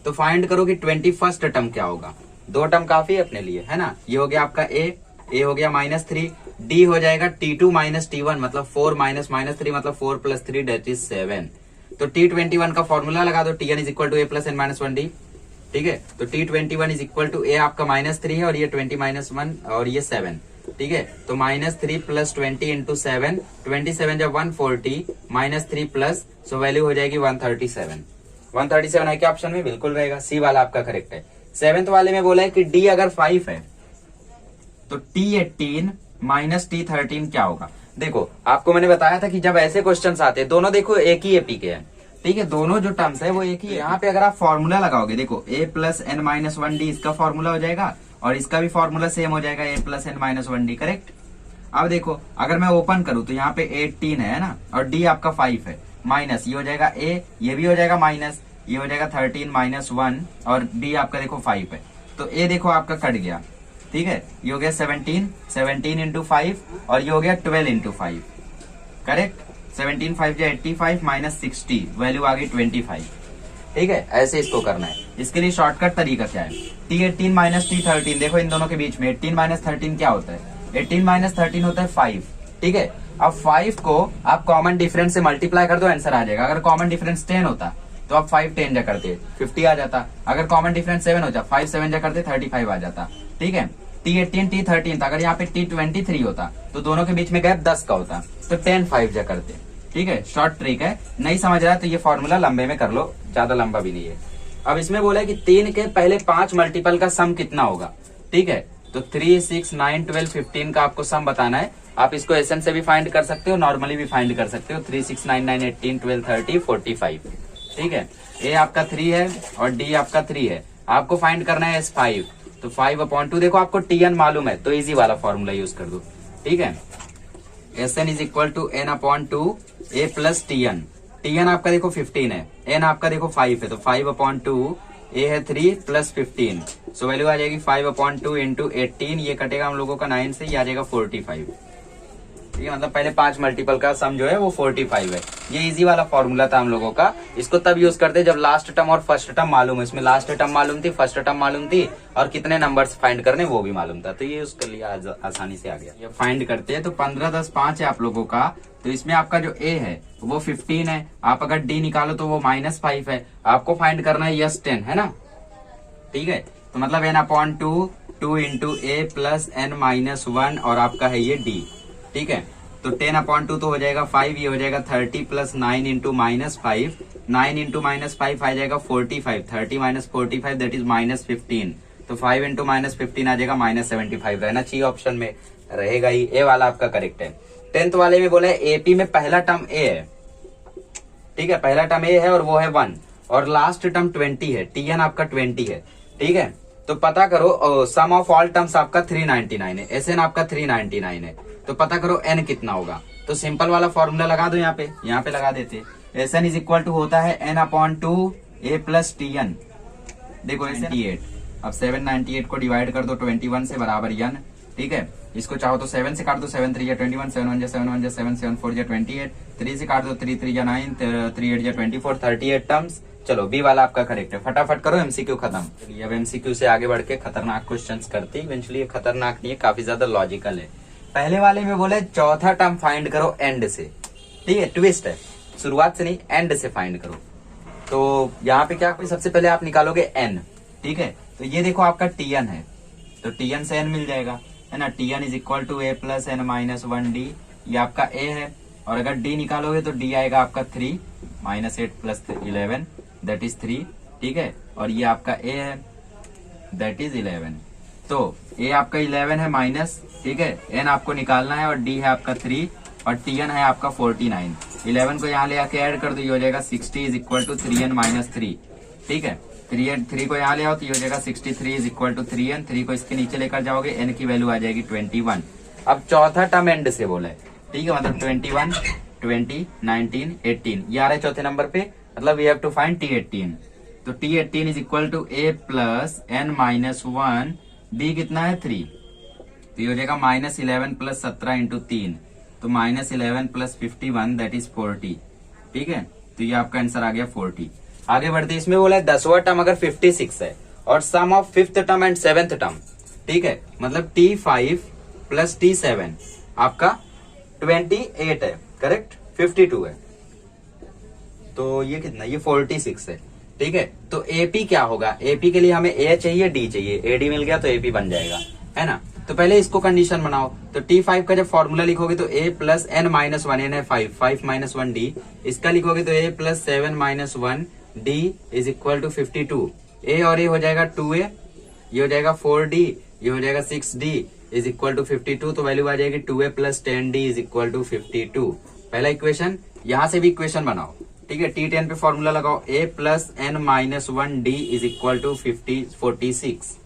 तो फाइंड करो कि 21st टर्म क्या होगा। 2 टर्म काफी है अपने लिए, है ना। ये हो गया आपका A हो गया -3, D हो जाएगा T2 - T1 मतलब 4 -3 मतलब 4 + 3 दैट इज 7। तो T21 का फॉर्मूला लगा दो, Tn is equal to A plus n-1d। ठीक है, तो T21 is equal to A आपका -3 है और ये 20 - 1 और ये 7। ठीक है, तो -3 प्लस 20 इंटू 7, 27 जब 140 -3 प्लस, सो वैल्यू हो जाएगी 137। 137 है क्या ऑप्शन में, बिल्कुल रहेगा, सी वाला आपका करेक्ट है। 7th वाले में बोला है कि डी अगर 5 है तो T18 माइनस T13 क्या होगा। देखो आपको मैंने बताया था कि जब ऐसे क्वेश्चंस आते हैं, दोनों देखो एक ही एपी के हैं, ठीक है, दोनों जो टर्म्स है वो एक ही है। यहाँ पे अगर आप फॉर्मूला लगाओगे, देखो a plus N minus 1d इसका फॉर्मूला हो जाएगा और इसका भी फॉर्मूला सेम हो जाएगा, a plus N minus 1d, correct. अब देखो अगर मैं ओपन करूं तो यहाँ पे 18 है ना, और d आपका 5 है, माइनस ये हो जाएगा a, ये भी हो जाएगा माइनस, ये हो जाएगा 13 माइनस 1 और d आपका देखो 5 है, तो a देखो आपका कट गया, ठीक है, ये हो गया 17 इंटू 5 और ये हो गया 12 इंटू 5, करेक्ट। 17 5 जो 85 माइनस 60, वैल्यू आ गई 25, ठीक है। ऐसे इसको करना है। इसके लिए शॉर्टकट तरीका क्या है, T18 माइनस T13, देखो इन दोनों के बीच में 18 माइनस 13 क्या होता है, 18 माइनस 13 होता है 5, ठीक है। अब 5 को आप कॉमन डिफरेंस से मल्टीप्लाई कर दो, आंसर आ जाएगा। अगर कॉमन डिफरेंस 10 होता तो आप 5 10 जा करते 50 आ जाता। अगर कॉमन डिफरेंस 7 होता 5 7 जा करते 35 आ जाता, ठीक है। T18 T13 था, अगर यहाँ पे T23 होता तो दोनों के बीच में गैप 10 का होता, तो 10 5 जा करते, ठीक है। शॉर्ट ट्रिक है, नहीं समझ रहा है तो ये फॉर्मूला लंबे में कर लो, ज्यादा लंबा भी नहीं है। अब इसमें बोला है कि 3 के पहले 5 मल्टीपल का सम कितना होगा, ठीक है। तो 3 6 9 12 15 का आपको सम बताना है। आप इसको एसएन से भी फाइंड कर सकते हो, नॉर्मली भी फाइंड कर सकते हो। 3 6 9 9 18 12 30 45, ठीक है। ए आपका 3 है और डी आपका 3 है, आपको फाइंड करना है एस 5, तो 5/2 देखो आपको टीएन मालूम है तो इजी वाला फॉर्मूला यूज कर दो, ठीक है। S N is equal to n/2 A plus TN. TN आपका देखो 15 है, एन आपका देखो 5 है, तो 5/2 ए है 3 प्लस 15, सो वैल्यू आ जाएगी 5/2 इंटू 18, ये कटेगा हम लोगों का 9 से, ये आ जाएगा 45, ठीक है। मतलब पहले 5 मल्टीपल का सम जो है वो 45 है। ये इजी वाला फॉर्मूला था हम लोगों का। इसको तब यूज करते जब लास्ट टर्म और फर्स्ट टर्म मालूम है। इसमें लास्ट टर्म मालूम थी, फर्स्ट टर्म मालूम थी और कितने नंबर्स फाइंड करने वो भी मालूम था, तो ये यूज कर लिया, आसानी से आ गया। ये फाइंड करते हैं तो 15 10 5 है आप लोगों का, तो इसमें आपका जो ए है वो 15 है, आप अगर डी निकालो तो वो -5 है, आपको फाइंड करना है यस 10 है ना, ठीक है। तो मतलब n/2 2 इंटू ए प्लस n माइनस 1 और आपका है ये डी, ठीक है। तो 10/2 तो हो जाएगा 5, ये हो जाएगा 30 प्लस 9 इंटू -5, 9 इंटू -5 आ जाएगा 45, 30 माइनस 45 दैट इज -15, तो 5 इंटू -15 आ जाएगा -75, रहना चाहिए ऑप्शन में, रहेगा ही, ए वाला आपका करेक्ट है। 10th वाले में बोला है एपी में पहला टर्म ए है, ठीक है, पहला टर्म ए है और वो है 1 और लास्ट टर्म 20 है, टीएन आपका 20 है, ठीक है। तो पता करो सम ऑफ ऑल टर्म्स आपका 399 है, एसएन आपका 399 है, तो पता करो एन कितना होगा। तो सिंपल वाला फॉर्मूला लगा दो, यहाँ पे लगा देते। एसएन इज इक्वल टू होता है n/2 ए प्लस टीएन, देखो 98, अब 798 को डिवाइड कर दो 21 से बराबर n, ठीक है। इसको चाहो तो 7 से काट दो, 7 3 21, 7 1 7 1 7 7 4 28, 3 से काट दो 3 3 9, 3 8 24, 38 टर्म्स। चलो बी वाला आपका करेक्ट है, फटाफट करो, एमसीक्यू खत्म। चलिए अब एमसीक्यू से आगे बढ़ के खतरनाक क्वेश्चंस करते हैं। इवेंचुअली खतरनाक नहीं है, काफी ज्यादा लॉजिकल है। पहले वाले में बोले चौथा टर्म फाइंड करो एंड से, ठीक है, ट्विस्ट है, शुरुआत से नहीं एंड से फाइंड करो। तो यहाँ पे क्या, सबसे पहले आप निकालोगे एन, ठीक है। तो ये देखो आपका टीएन है, तो टीएन से एन मिल जाएगा, है ना। TN is equal to A plus N minus 1d, ये आपका ए है, और अगर डी निकालोगे तो डी आएगा आपका 3 -8 प्लस 11 दैट इज 3, ठीक है। और ये आपका ए है दैट इज 11, तो ए आपका 11 है माइनस, ठीक है, एन आपको निकालना है और डी है आपका 3 और टीएन है आपका 49। 11 को यहाँ ले आके ऐड कर दो, ये हो जाएगा 60 is equal to 3n minus 3, ठीक है। 3 को यहाँ ले आओ तो ये हो जाएगा 63 इज इक्वल टू 3n, 3 को इसके नीचे लेकर जाओगे, n की वैल्यू आ जाएगी 21। अब चौथा टर्म एंड से बोला है, ठीक है, मतलब 21 20 19 18 ये आ रहा है चौथे नंबर पे, मतलब we have to find T18। तो T18 is equal to A plus N minus 1, D कितना है 3, तो ये हो जाएगा -11 प्लस 17 इंटू 3, तो -11 प्लस 51 दैट इज 40, ठीक है। तो ये आपका आंसर आ गया 40। आगे बढ़ते, इसमें बोला है 10वां टर्म अगर 56 है और sum of 5th term and 7th term, ठीक है, मतलब T5 प्लस T7 आपका 28 है, करेक्ट, 52 है, तो ये कितना, ये 46 है, ठीक है। तो एपी क्या होगा, एपी के लिए हमें ए चाहिए डी चाहिए, एडी मिल गया तो एपी बन जाएगा, है ना। तो पहले इसको कंडीशन बनाओ, तो T5 का जब फॉर्मूला लिखोगे तो a plus N minus 1, N है 5 माइनस 1 डी, इसका लिखोगे तो a plus 7 minus 1 D is equal to 52, A और ए हो जाएगा 2a ये हो जाएगा 4D, ये हो जाएगा 6D इज इक्वल टू 52, तो वैल्यू आ जाएगी 2A plus 10D is equal to 52। पहला इक्वेशन, यहां से भी इक्वेशन बनाओ, ठीक है, T10 पे फॉर्मूला लगाओ, A plus n minus 1D is equal to 46,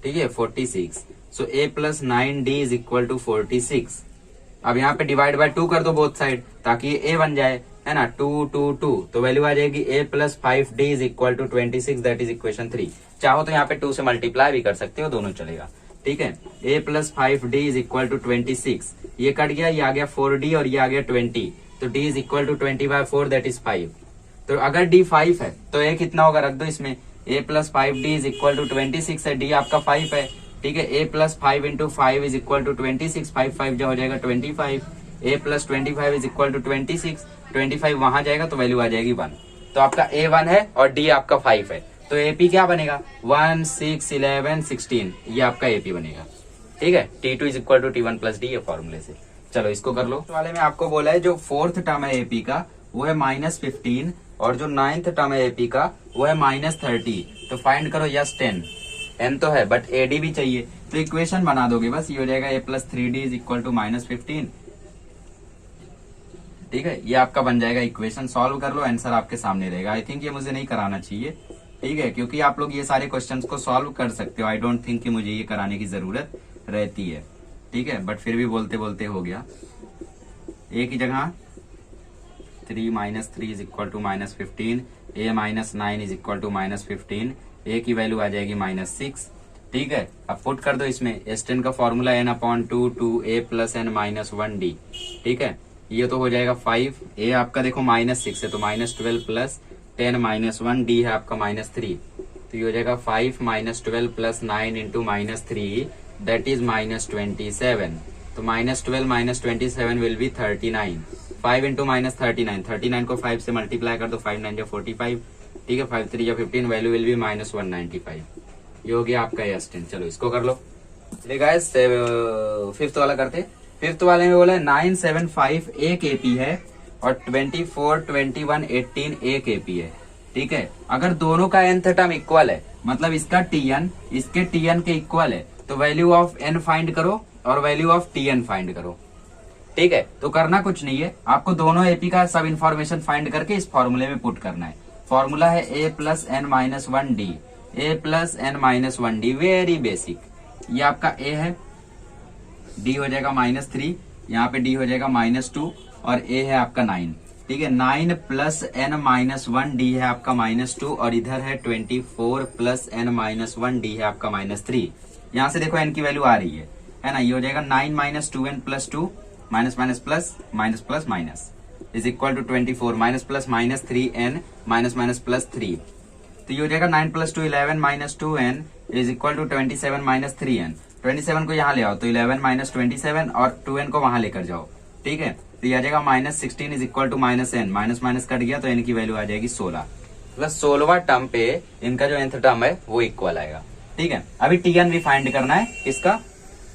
ठीक है 46, so A plus 9D is equal to 46। अब यहाँ पे डिवाइड बाय 2 कर दो बोथ साइड, ताकि ये A बन जाए, है ना, 2 2 2, तो वैल्यू आ जाएगी A plus 5D is equal to 26, that is equation 3। चाहो तो यहाँ पे 2 से मल्टीप्लाई भी कर सकते हो, दोनों चलेगा, ठीक है। A plus 5D is equal to 26, ये कट गया, ये आ गया 4D और ये आ गया 20, तो D is equal to 20/4 that is 5। तो अगर D 5 है तो A कितना होगा, रख दो इसमें, A plus 5D is equal to 26 है, D आपका 5 है, ठीक है। A plus 5 into 5 is equal to 26, 5 5 जो हो जाएगा 25, A plus 25 is equal to 26, 25 वहां जाएगा तो वैल्यू आ जाएगी 1। तो आपका A 1 है और D आपका 5 है, तो AP क्या बनेगा, 1 6 11 16, ये आपका AP बनेगा, ठीक है। T2 is equal to T1 plus D, ये फॉर्मूले से। चलो इसको कर लो। वाले में आपको बोला है जो 4th टर्म है AP का वो है -15 और जो 9th टर्म है AP का वो है -30, तो फाइंड करो यस 10, n तो है बट AD भी चाहिए, तो इक्वेशन बना दोगे बस, ये हो जाएगा A plus 3D is equal to -15, ठीक है। ये आपका बन जाएगा इक्वेशन, सॉल्व कर लो, आंसर आपके सामने रहेगा। आई थिंक ये मुझे नहीं कराना चाहिए, ठीक है, क्योंकि आप लोग ये सारे क्वेश्चंस को सॉल्व कर सकते हो। आई डोंट थिंक कि मुझे ये कराने की जरूरत रहती है, ठीक है, बट फिर भी बोलते बोलते हो गया। एक ही जगह 3 minus 3 is equal to -15, A minus 9 is equal to -15, A की वैल्यू आ जाएगी -6, ठीक है। अब पुट कर दो इसमें, S10 का formula n/2 two A plus n minus 1D, ठीक है। ये तो हो जाएगा 5, A आपका देखो -6 है तो -12 प्लस 10 माइनस 1, D है आपका -3, तो ये हो जाएगा 5 minus 12 plus 9 into -3 that is -27, तो -12 माइनस 27 विल बी 39, 5 इंटू -39, 39 को 5 से मल्टीप्लाई कर दो, 5 9 45, ठीक है, 5 3 15, वैल्यू विल बी -195। ये हो गया आपका S10। चलो इसको कर लो। चलिए गाइस 5th वाला करते। 5th वाले में बोला 975 एक AP है और 24 21 18 एक AP है, ठीक है। अगर दोनों का nth टर्म इक्वल है, मतलब इसका Tn इसके Tn के इक्वल है, तो वैल्यू ऑफ n फाइंड करो और वैल्यू ऑफ Tn फाइंड करो, ठीक है। तो करना कुछ नहीं है, आपको दोनों AP का सब इंफॉर्मेशन फाइंड करके इस फॉर्मूले में पुट करना है। फॉर्मूला है A plus n minus 1D, A plus n minus 1D, very basic. ये आपका A है, D हो जाएगा -3, यहाँ पे D हो जाएगा -2 और A है आपका 9, ठीक है। 9 प्लस n माइनस 1D है आपका -2 और इधर है 24 प्लस n माइनस 1D है आपका -3। यहाँ से देखो n की वैल्यू आ रही है ना, ये हो जाएगा 9 minus 2n plus 2 minus minus plus minus plus minus is equal to 24 minus plus minus 3n minus minus plus 3, तो ये हो जाएगा 9 plus 2 11 minus 2n is equal to 27 minus 3n। 27 को यहाँ ले आओ तो 11 माइनस 27 और 2n को वहां लेकर जाओ, ठीक है, तो ये आ जाएगा -16 is equal to -n, minus minus cut गया तो n की वैल्यू आ जाएगी 16, प्लस 16वां टर्म पे इनका जो nth टर्म है वो इक्वल आएगा, ठीक है। अभी Tn भी फाइंड करना है, इसका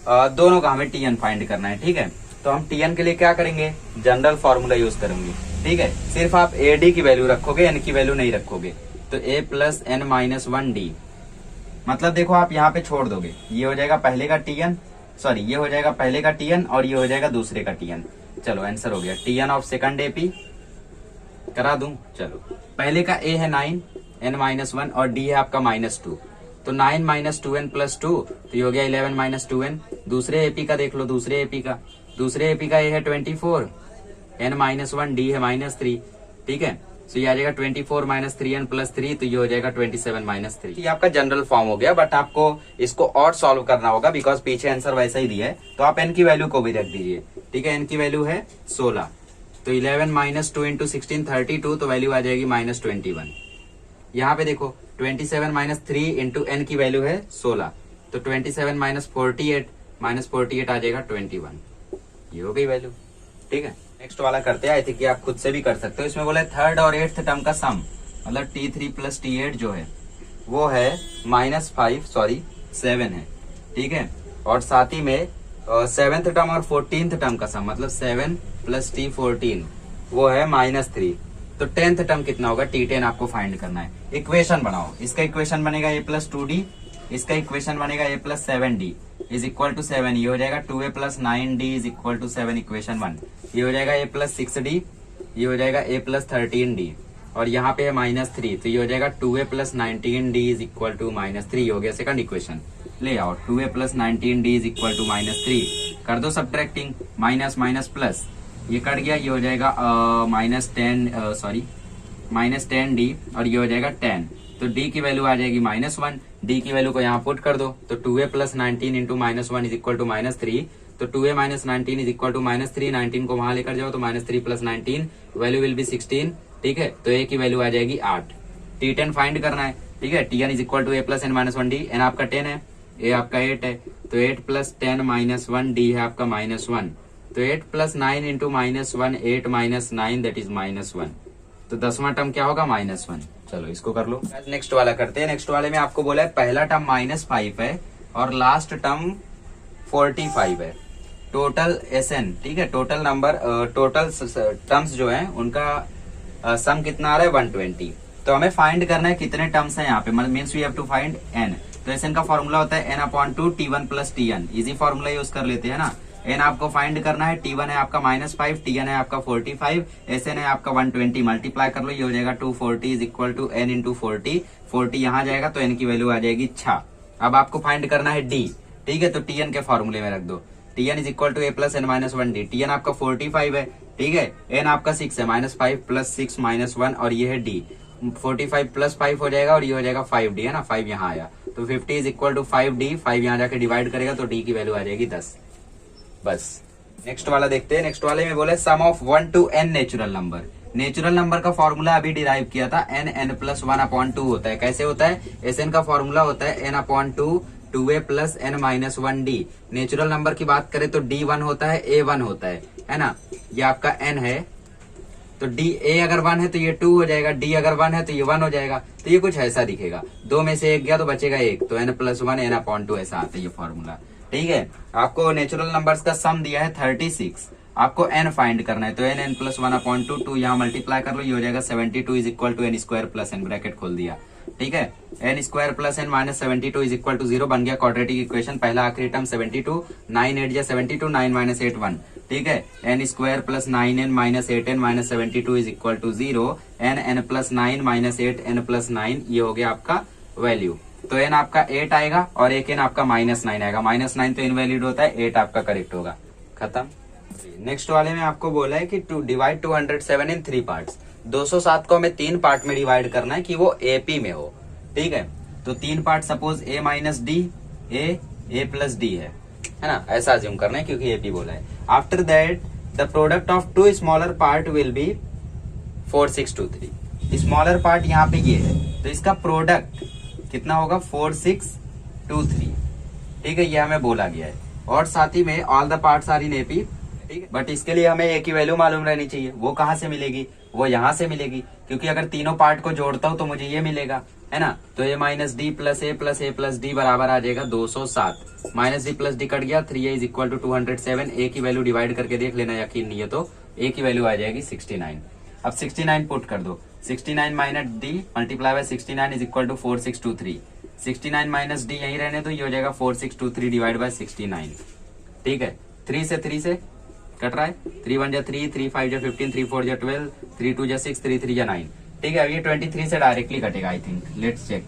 दोनों का हमें Tn फाइंड करना है, ठीक है। तो हम Tn के लिए क्या करेंगे, जनरल फॉर्मूला यूज करेंगे, ठीक है। सिर्फ आप AD की वैल्यू रखोगे, n की वैल्यू नहीं रखोगे, तो A plus n minus 1D, मतलब देखो आप यहाँ पे छोड़ दोगे, ये हो जाएगा पहले का Tn, सॉरी ये हो जाएगा पहले का Tn और ये हो जाएगा दूसरे का Tn। चलो आंसर हो गया, Tn ऑफ सेकंड AP करा दूं। चलो पहले का A है 9 n माइनस 1 और D है आपका -2, तो 9 माइनस 2n प्लस 2, तो ये हो गया 11 माइनस 2n। दूसरे AP का देख लो, दूसरे AP का A है 24, n माइनस 1, D है -3, ठीक है। तो ये आ जाएगा 24 माइनस 3n प्लस 3, तो ये हो जाएगा 27 माइनस 3। ये आपका जनरल फॉर्म हो गया, बट आपको इसको और सॉल्व करना होगा बिकॉज पीछे आंसर वैसा ही दिया है, तो आप n की वैल्यू को भी रख दीजिए, ठीक है। n की वैल्यू है 16, तो 11 माइनस 2 इंटू 16 32, तो वैल्यू आ जाएगी -21। यहाँ पे देखो 27 माइनस 3 इंटू n की वैल्यू है 16, तो 27 माइनस 48 आ जाएगा 21, ये हो गई वैल्यू, ठीक है। नेक्स्ट वाला करते हैं, आई थिंक आप खुद से भी कर सकते हो। इसमें बोला 3rd और 8th टर्म का सम, मतलब T3 प्लस T8 जो है वो है -7 है, ठीक है। और साथ ही में 7th टर्म और 14th टर्म का सम, मतलब 7 प्लस T14 वो है -3, तो 10th टर्म कितना होगा, T10 आपको फाइंड करना है। इक्वेशन बनाओ, इसका इक्वेशन बनेगा A प्लस 2D इसका इक्वेशन बनेगा a plus 7d is equal to 7, ये हो जाएगा 2a plus 9d is equal to 7 equation 1। ये हो जाएगा a प्लस 6d, ये हो जाएगा a प्लस 13d, और यहाँ पे है -3, तो ये हो जाएगा 2a plus 19d is equal to -3, हो गया सेकंड इक्वेशन। ले आओ 2a plus 19d is equal to -3, कर दो सब्ट्रैक्टिंग, माइनस माइनस प्लस, ये कट गया, ये हो जाएगा -10d और ये हो जाएगा 10, तो d की वैल्यू आ जाएगी -1, d की वैल्यू को यहाँ पुट कर दो, तो 2a plus 19 into -1 is equal to -3, तो 2a minus 19 is equal to -3, 19 को वहां लेकर जाओ तो -3 प्लस 19 वैल्यू विल बी 16, ठीक है, तो a की वैल्यू आ जाएगी 8। t10 फाइंड करना है, ठीक है, tn is equal to a plus n minus 1d, n आपका 10 है, a आपका 8 है, तो 8 प्लस 10 माइनस 1, d है आपका -1, तो 8 plus 9 into -1, 8 minus 9 that is -1, तो 10वां टर्म क्या होगा -1। चलो इसको कर लो। नेक्स्ट वाला करते हैं। नेक्स्ट वाले में आपको बोला है पहला टर्म -5 है और लास्ट टर्म 45 है। टोटल SN, ठीक है, टोटल नंबर टोटल टर्म्स जो है उनका सम कितना आ रहा है 120। तो हमें फाइंड करना है कितने टर्म्स हैं यहाँ पे, मतलब means we have to find n। तो SN का फॉर्मूला होता है n/2 T1 plus Tn, easy formula use कर लेते हैं ना। n आपको फाइंड करना है, T1 है आपका -5, Tn है आपका 45, SN है आपका 120, मल्टीप्लाई कर लो, ये हो जाएगा 240 is equal to n into 40, 40 यहाँ जाएगा तो n की वैल्यू आ जाएगी 6। अब आपको फाइंड करना है d, ठीक है, तो Tn के फॉर्मूले में रख दो, Tn is equal to a plus n minus 1d, Tn आपका 45 है, ठीक है, n आपका 6 है, -5 प्लस 6 माइनस 1 और ये है d, 45 प्लस 5 हो जाएगा और ये हो जाएगा 5d है ना, 5 यहाँ आया, तो 50 इज इक्वल टू 5d, 5 यहाँ जाके डिवाइड करेगा तो d की वैल्यू आ जाएगी 10। बस नेक्स्ट वाला देखते हैं। नेक्स्ट वाले में बोले sum of 1 to n natural number. Natural number का फॉर्मूला अभी डिराइव किया था, n प्लस 1/2 होता है। कैसे होता है, SN का फॉर्मूला होता है n/2 2a plus n minus 1d। Natural number की बात करें तो d1 होता है, a1 होता है ना, ये आपका n है, तो d a अगर 1 है तो ये 2 हो जाएगा, d अगर 1 है तो ये 1 हो जाएगा, तो ये कुछ ऐसा दिखेगा, 2 में से 1 गया तो बचेगा 1, तो n प्लस 1 n/2 ऐसा आता है ये फॉर्मूला, ठीक है। आपको नेचुरल नंबर्स का सम दिया है 36, आपको n फाइंड करना है, तो n प्लस 1/2, 2 यहाँ मल्टीप्लाई कर लो, ये हो जाएगा 72 is equal to n square plus n, bracket खोल दिया, ठीक है, n square plus n minus 72 is equal to 0, बन गया क्वाड्रेटिक इक्वेशन। पहला आखिरी टर्म 72, 9 8 72, 9 माइनस 8 1, ठीक है, n square plus 9n minus 8n minus 72 is equal to 0, n plus 9 minus 8n plus 9, ये हो गया आपका वैल्यू। तो n आपका 8 आएगा और एक n आपका -9 आएगा, -9 तो इनवैलिड होता है, 8 आपका करेक्ट होगा, खत्म। नेक्स्ट वाले में आपको बोला है कि टू डिवाइड 207 इन 3 पार्ट्स। 207 को हमें 3 पार्ट में डिवाइड करना है कि वो AP में हो, ठीक है, तो 3 part suppose a minus D, a plus D है ना, ऐसा अज्यूम करना है क्योंकि AP बोला है। After that the product of 2 smaller part will be 4 6 2 3। Smaller part यहाँ पे ये है, तो इसका प्रोडक्ट कितना होगा 4 6 2 3, ठीक है, ये हमें बोला गया है। और साथ ही में all the parts are in AP, ठीक है, बट इसके लिए हमें एक ही वैल्यू मालूम रहनी चाहिए, वो कहाँ से मिलेगी, वो यहाँ से मिलेगी, क्योंकि अगर तीनों पार्ट को जोड़ता हूँ तो मुझे ये मिलेगा, है ना, तो a minus D plus a plus D बराबर आ जाएगा 207, minus D plus D cut गया, 3a is equal to 207, a की वैल्यू डिवाइड करके देख लेना, यकीन नहीं है तो a की वैल्यू आ जाएगी 69। अब 69 पुट कर दो, 69 minus D multiply by 69 is equal to 4 6 2 3, 69 minus D यही रहने तो ये हो जाएगा 4 6 2 3 डिवाइड बाय 69, ठीक है, 3 से कट रहा है, 3 1 जा 3, 3 5 जा 15, 3 4 जा 12, 3 2 जा 6, 3 3 जा 9, ठीक है। अब ये 23 से डायरेक्टली कटेगा, I think, let's check,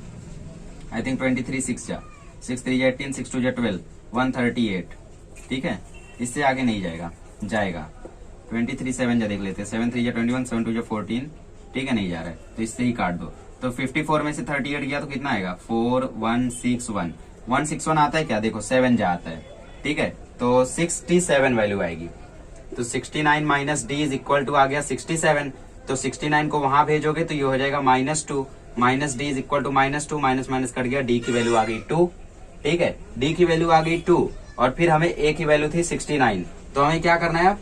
I think 23 6 जा 6 3 जा 18, 6 2 जा 12, 138, ठीक है, इससे आगे नहीं जाएगा 23 7 जा देख लेते हैं, 7 3 जा 21, 7 2 जा 14, ठीक है, नहीं जा रहा है तो इससे ही काट दो, तो 54 में से 38 गया तो कितना आएगा 4 1 6 1, 161 आता है क्या, देखो 7 जा आता है, ठीक है, तो 67 वैल्यू आएगी, तो 69 minus D is equal to आ गया 67, तो 69 को वहां भेजोगे तो ये हो जाएगा -2, minus D is equal to -2, minus minus cut गया, डी की वैल्यू आ गई 2, ठीक है, डी की वैल्यू आ गई 2, और फिर हमें ए की वैल्यू थी 69, तो हमें क्या करना है,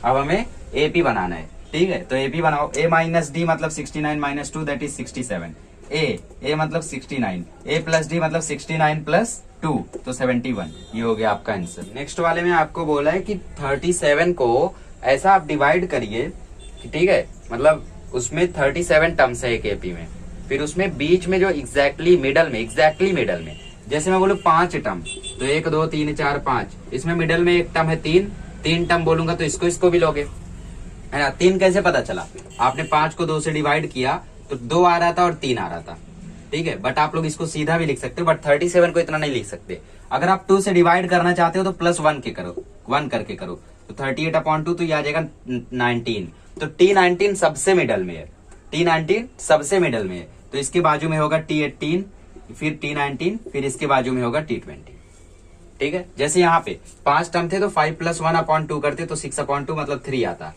अब हमें AP बनाना है, ठीक है, तो AP बनाओ, a माइनस डी मतलब 69 माइनस 2 दैट इज 67, a मतलब 69, a प्लस डी मतलब 69 प्लस 2 तो 71, ये हो गया आपका आंसर। नेक्स्ट वाले में आपको बोला है कि 37 को ऐसा आप डिवाइड करिए, ठीक है, मतलब उसमें 37 टर्म्स है एक AP में, फिर उसमें बीच में जो एग्जैक्टली मिडल में जैसे मैं बोलूँ 5 टर्म, तो 1 2 3 4 5, इसमें मिडल में एक टर्म है 3 टर्म बोलूंगा तो इसको भी लोगे, है ना। 3 कैसे पता चला, आपने 5 को 2 से डिवाइड किया तो 2 आ रहा था और 3 आ रहा था, ठीक है। बट आप लोग इसको सीधा भी लिख सकते हो, बट 37 को इतना नहीं लिख सकते। अगर आप 2 से डिवाइड करना चाहते हो तो +1 के करो, 1 करके करो, तो 38/2 तो ये आ जाएगा 19। तो T19 सबसे मिडल में है, T19 सबसे मिडल में है, तो इसके बाजू में होगा T18, फिर T19, फिर इसके बाजू में होगा T20, ठीक है। जैसे यहाँ पे 5 टर्म थे तो 5 + 1/2 करते तो 6/2 मतलब 3 आता,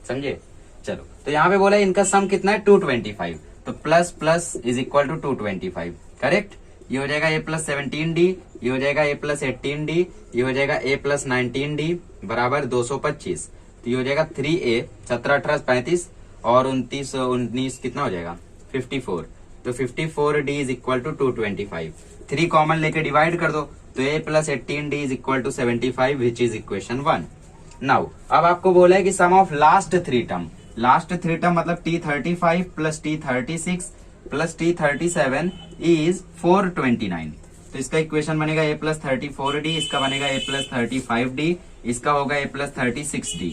समझे। चलो, तो यहाँ पे बोला इनका सम कितना है 225, तो plus plus is equal to 225, correct. ये हो जाएगा a + 17d, ये हो जाएगा a + 18d, ये हो जाएगा a + 19d बराबर 225, तो ये हो जाएगा 3a, 17 18 35 और 29 19 कितना हो जाएगा 54, तो 54d is equal to 225। 3 common लेके डिवाइड कर दो, तो a + 18d is equal to 75 which is equation 1। Now अब आपको बोला है कि sum of last 3 term, last 3 term मतलब T35 + T36 + T37 इज 429, तो इसका इक्वेशन बनेगा a + 34d, इसका बनेगा a + 35d, इसका होगा a + 36d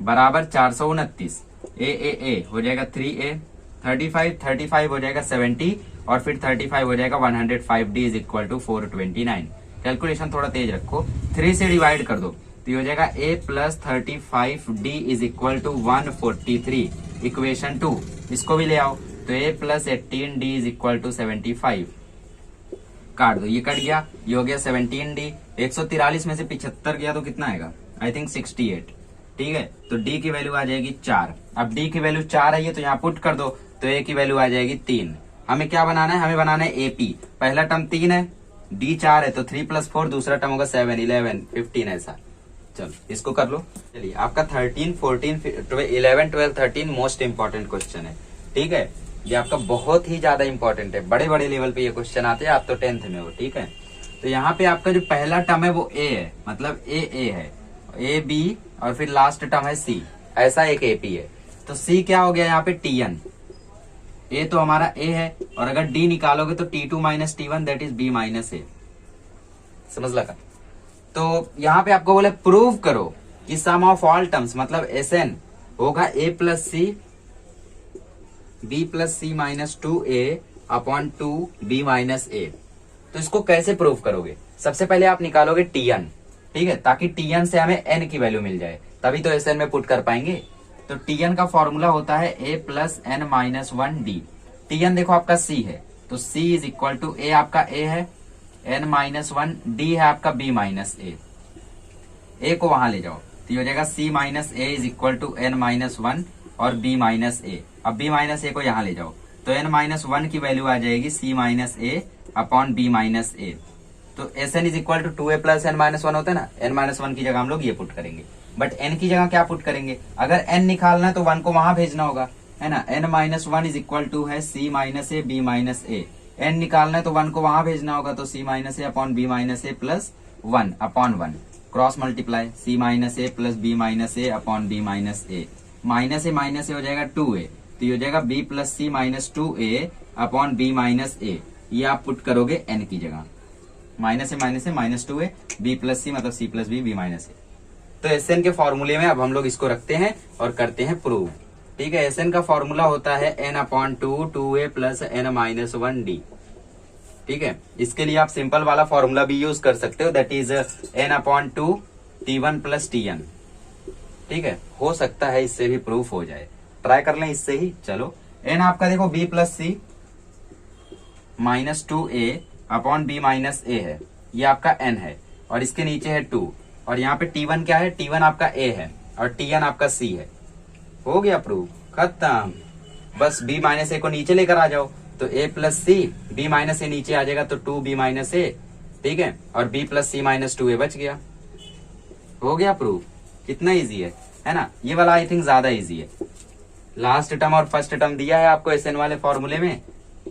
बराबर 429, ए हो जाएगा 3a, 35 हो जाएगा 70 और फिर 35 हो जाएगा 105d is equal to 429। Calculation थोड़ा तेज रखो, 3 से डिवाइड कर दो तो ये हो जाएगा a + 35d is equal to 143, equation 2। इसको भी ले आओ, तो a + 18d is equal to 75, काट दो, ये कट गया, ये हो गया 17d, 143 में से 75 गया तो कितना आएगा, आई थिंक 68, ठीक है। तो d की वैल्यू आ जाएगी 4। अब d की वैल्यू 4 आई है तो यहाँ पुट कर दो, तो a की वैल्यू आ जाएगी 3। हमें क्या बनाना है, हमें बनाना है AP, पहला टर्म 3 है, d 4 है तो 3 + 4, दूसरा टर्म होगा 7 11 15 ऐसा। चलो इसको कर लो। चलिए आपका 13 14 11 12 13 मोस्ट इंपॉर्टेंट क्वेश्चन है, ठीक है। ये आपका बहुत ही ज्यादा इंपॉर्टेंट है, बड़े बड़े लेवल पे ये क्वेश्चन आते हैं, आप तो 10th में हो, ठीक है। तो यहाँ पे आपका जो पहला टर्म है वो a है, मतलब a है, a b और फिर लास्ट टर्म है c, ऐसा एक AP है। तो c क्या हो गया यहाँ पे Tn, a तो हमारा a है, और अगर d निकालोगे तो T2 - T1 that is b - a, समझ लगा। तो यहाँ पे आपको बोले प्रूव करो कि सम ऑफ ऑल टर्म्स मतलब Sn होगा a + c b + c - 2a/2b - a। तो इसको कैसे प्रूव करोगे, सबसे पहले आप निकालोगे Tn, ठीक है, ताकि Tn से हमें n की वैल्यू मिल जाए, तभी तो Sn में पुट कर पाएंगे। तो Tn का फॉर्मूला होता है a + n - 1d। Tn देखो आपका c है, तो c is equal to a आपका a है, n - 1 d है आपका b - a। a को वहां ले जाओ तो ये हो जाएगा c - a is equal to n - 1 और b - a। अब b - a को यहाँ ले जाओ तो n - 1 की वैल्यू आ जाएगी c - a/b - a। तो Sn is equal to 2a + n - 1 होता है ना, n - 1 की जगह हम लोग ये पुट करेंगे, बट n की जगह क्या पुट करेंगे, अगर n निकालना है तो 1 को वहां भेजना होगा, है ना। n - 1 इज इक्वल टू है c - a b - a, n निकालना है तो 1 को वहां भेजना होगा, तो c - a/b - a plus 1/1, cross multiply c - a plus b - a/b - a, minus a हो जाएगा 2a, तो ये हो जाएगा b + c - 2a/b - a। ये आप पुट करोगे n की जगह, माइनस ए -2a, b + c मतलब c + b b - a। तो Sn के फॉर्मूले में अब हम लोग इसको रखते हैं और करते हैं प्रूव, ठीक है। Sn का फॉर्मूला होता है n/2 2a + n - 1d, ठीक है। इसके लिए आप सिंपल वाला फॉर्मूला भी यूज कर सकते हो, that is n/2 T1 + Tn, ठीक है। हो सकता है इससे भी प्रूफ हो जाए, ट्राई कर लें इससे ही। चलो n आपका देखो b + c - 2a/b - a है, ये आपका n है, और इसके नीचे है 2, और यहाँ पे T1 क्या है, T1 आपका a है और Tn आपका c है। हो गया प्रूफ, खत्म। बस b - a को नीचे लेकर आ जाओ, तो a + c, b - a नीचे आ जाएगा तो 2b - a, ठीक है, और b + c - 2a बच गया। हो गया प्रूफ, कितना इजी है ना। ये वाला आई थिंक ज्यादा इजी है। लास्ट टर्म और फर्स्ट टर्म दिया है आपको Sn वाले फॉर्मूले में,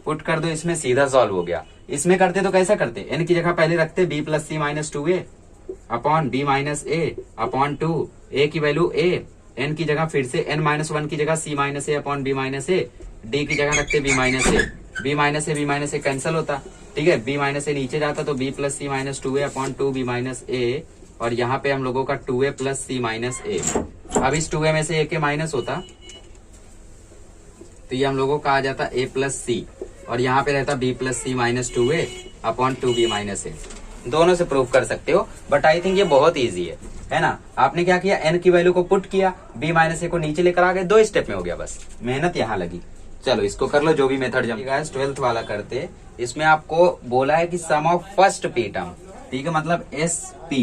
पुट कर दो इसमें, सीधा सॉल्व हो गया। इसमें करते तो कैसा करते, n की जगह पहले रखते b + c - 2a/b - a/2, a की वैल्यू a, n की जगह फिर से n - 1 की जगह c - a/b - a, d की जगह रखते b - a, b minus a cancel होता, ठीक है, बी माइनस ए नीचे जाता तो b plus c minus 2a upon 2b minus a, और यहाँ पे हम लोगों का 2a प्लस सी माइनस ए। अब इस 2a में से a के माइनस होता तो ये हम लोगों का आ जाता a प्लस सी, और यहाँ पे रहता b plus c minus 2a upon 2b minus a. दोनों से प्रूव कर सकते हो, बट आई थिंक ये बहुत ईजी है ना। आपने क्या किया, n की वैल्यू को पुट किया, b माइनस ए को नीचे लेकर आ गए, 2 स्टेप में हो गया, बस मेहनत यहाँ लगी। चलो इसको कर लो जो भी मेथड जब 12th वाला करते। इसमें आपको बोला है कि sum of first p term, ठीक है, मतलब S p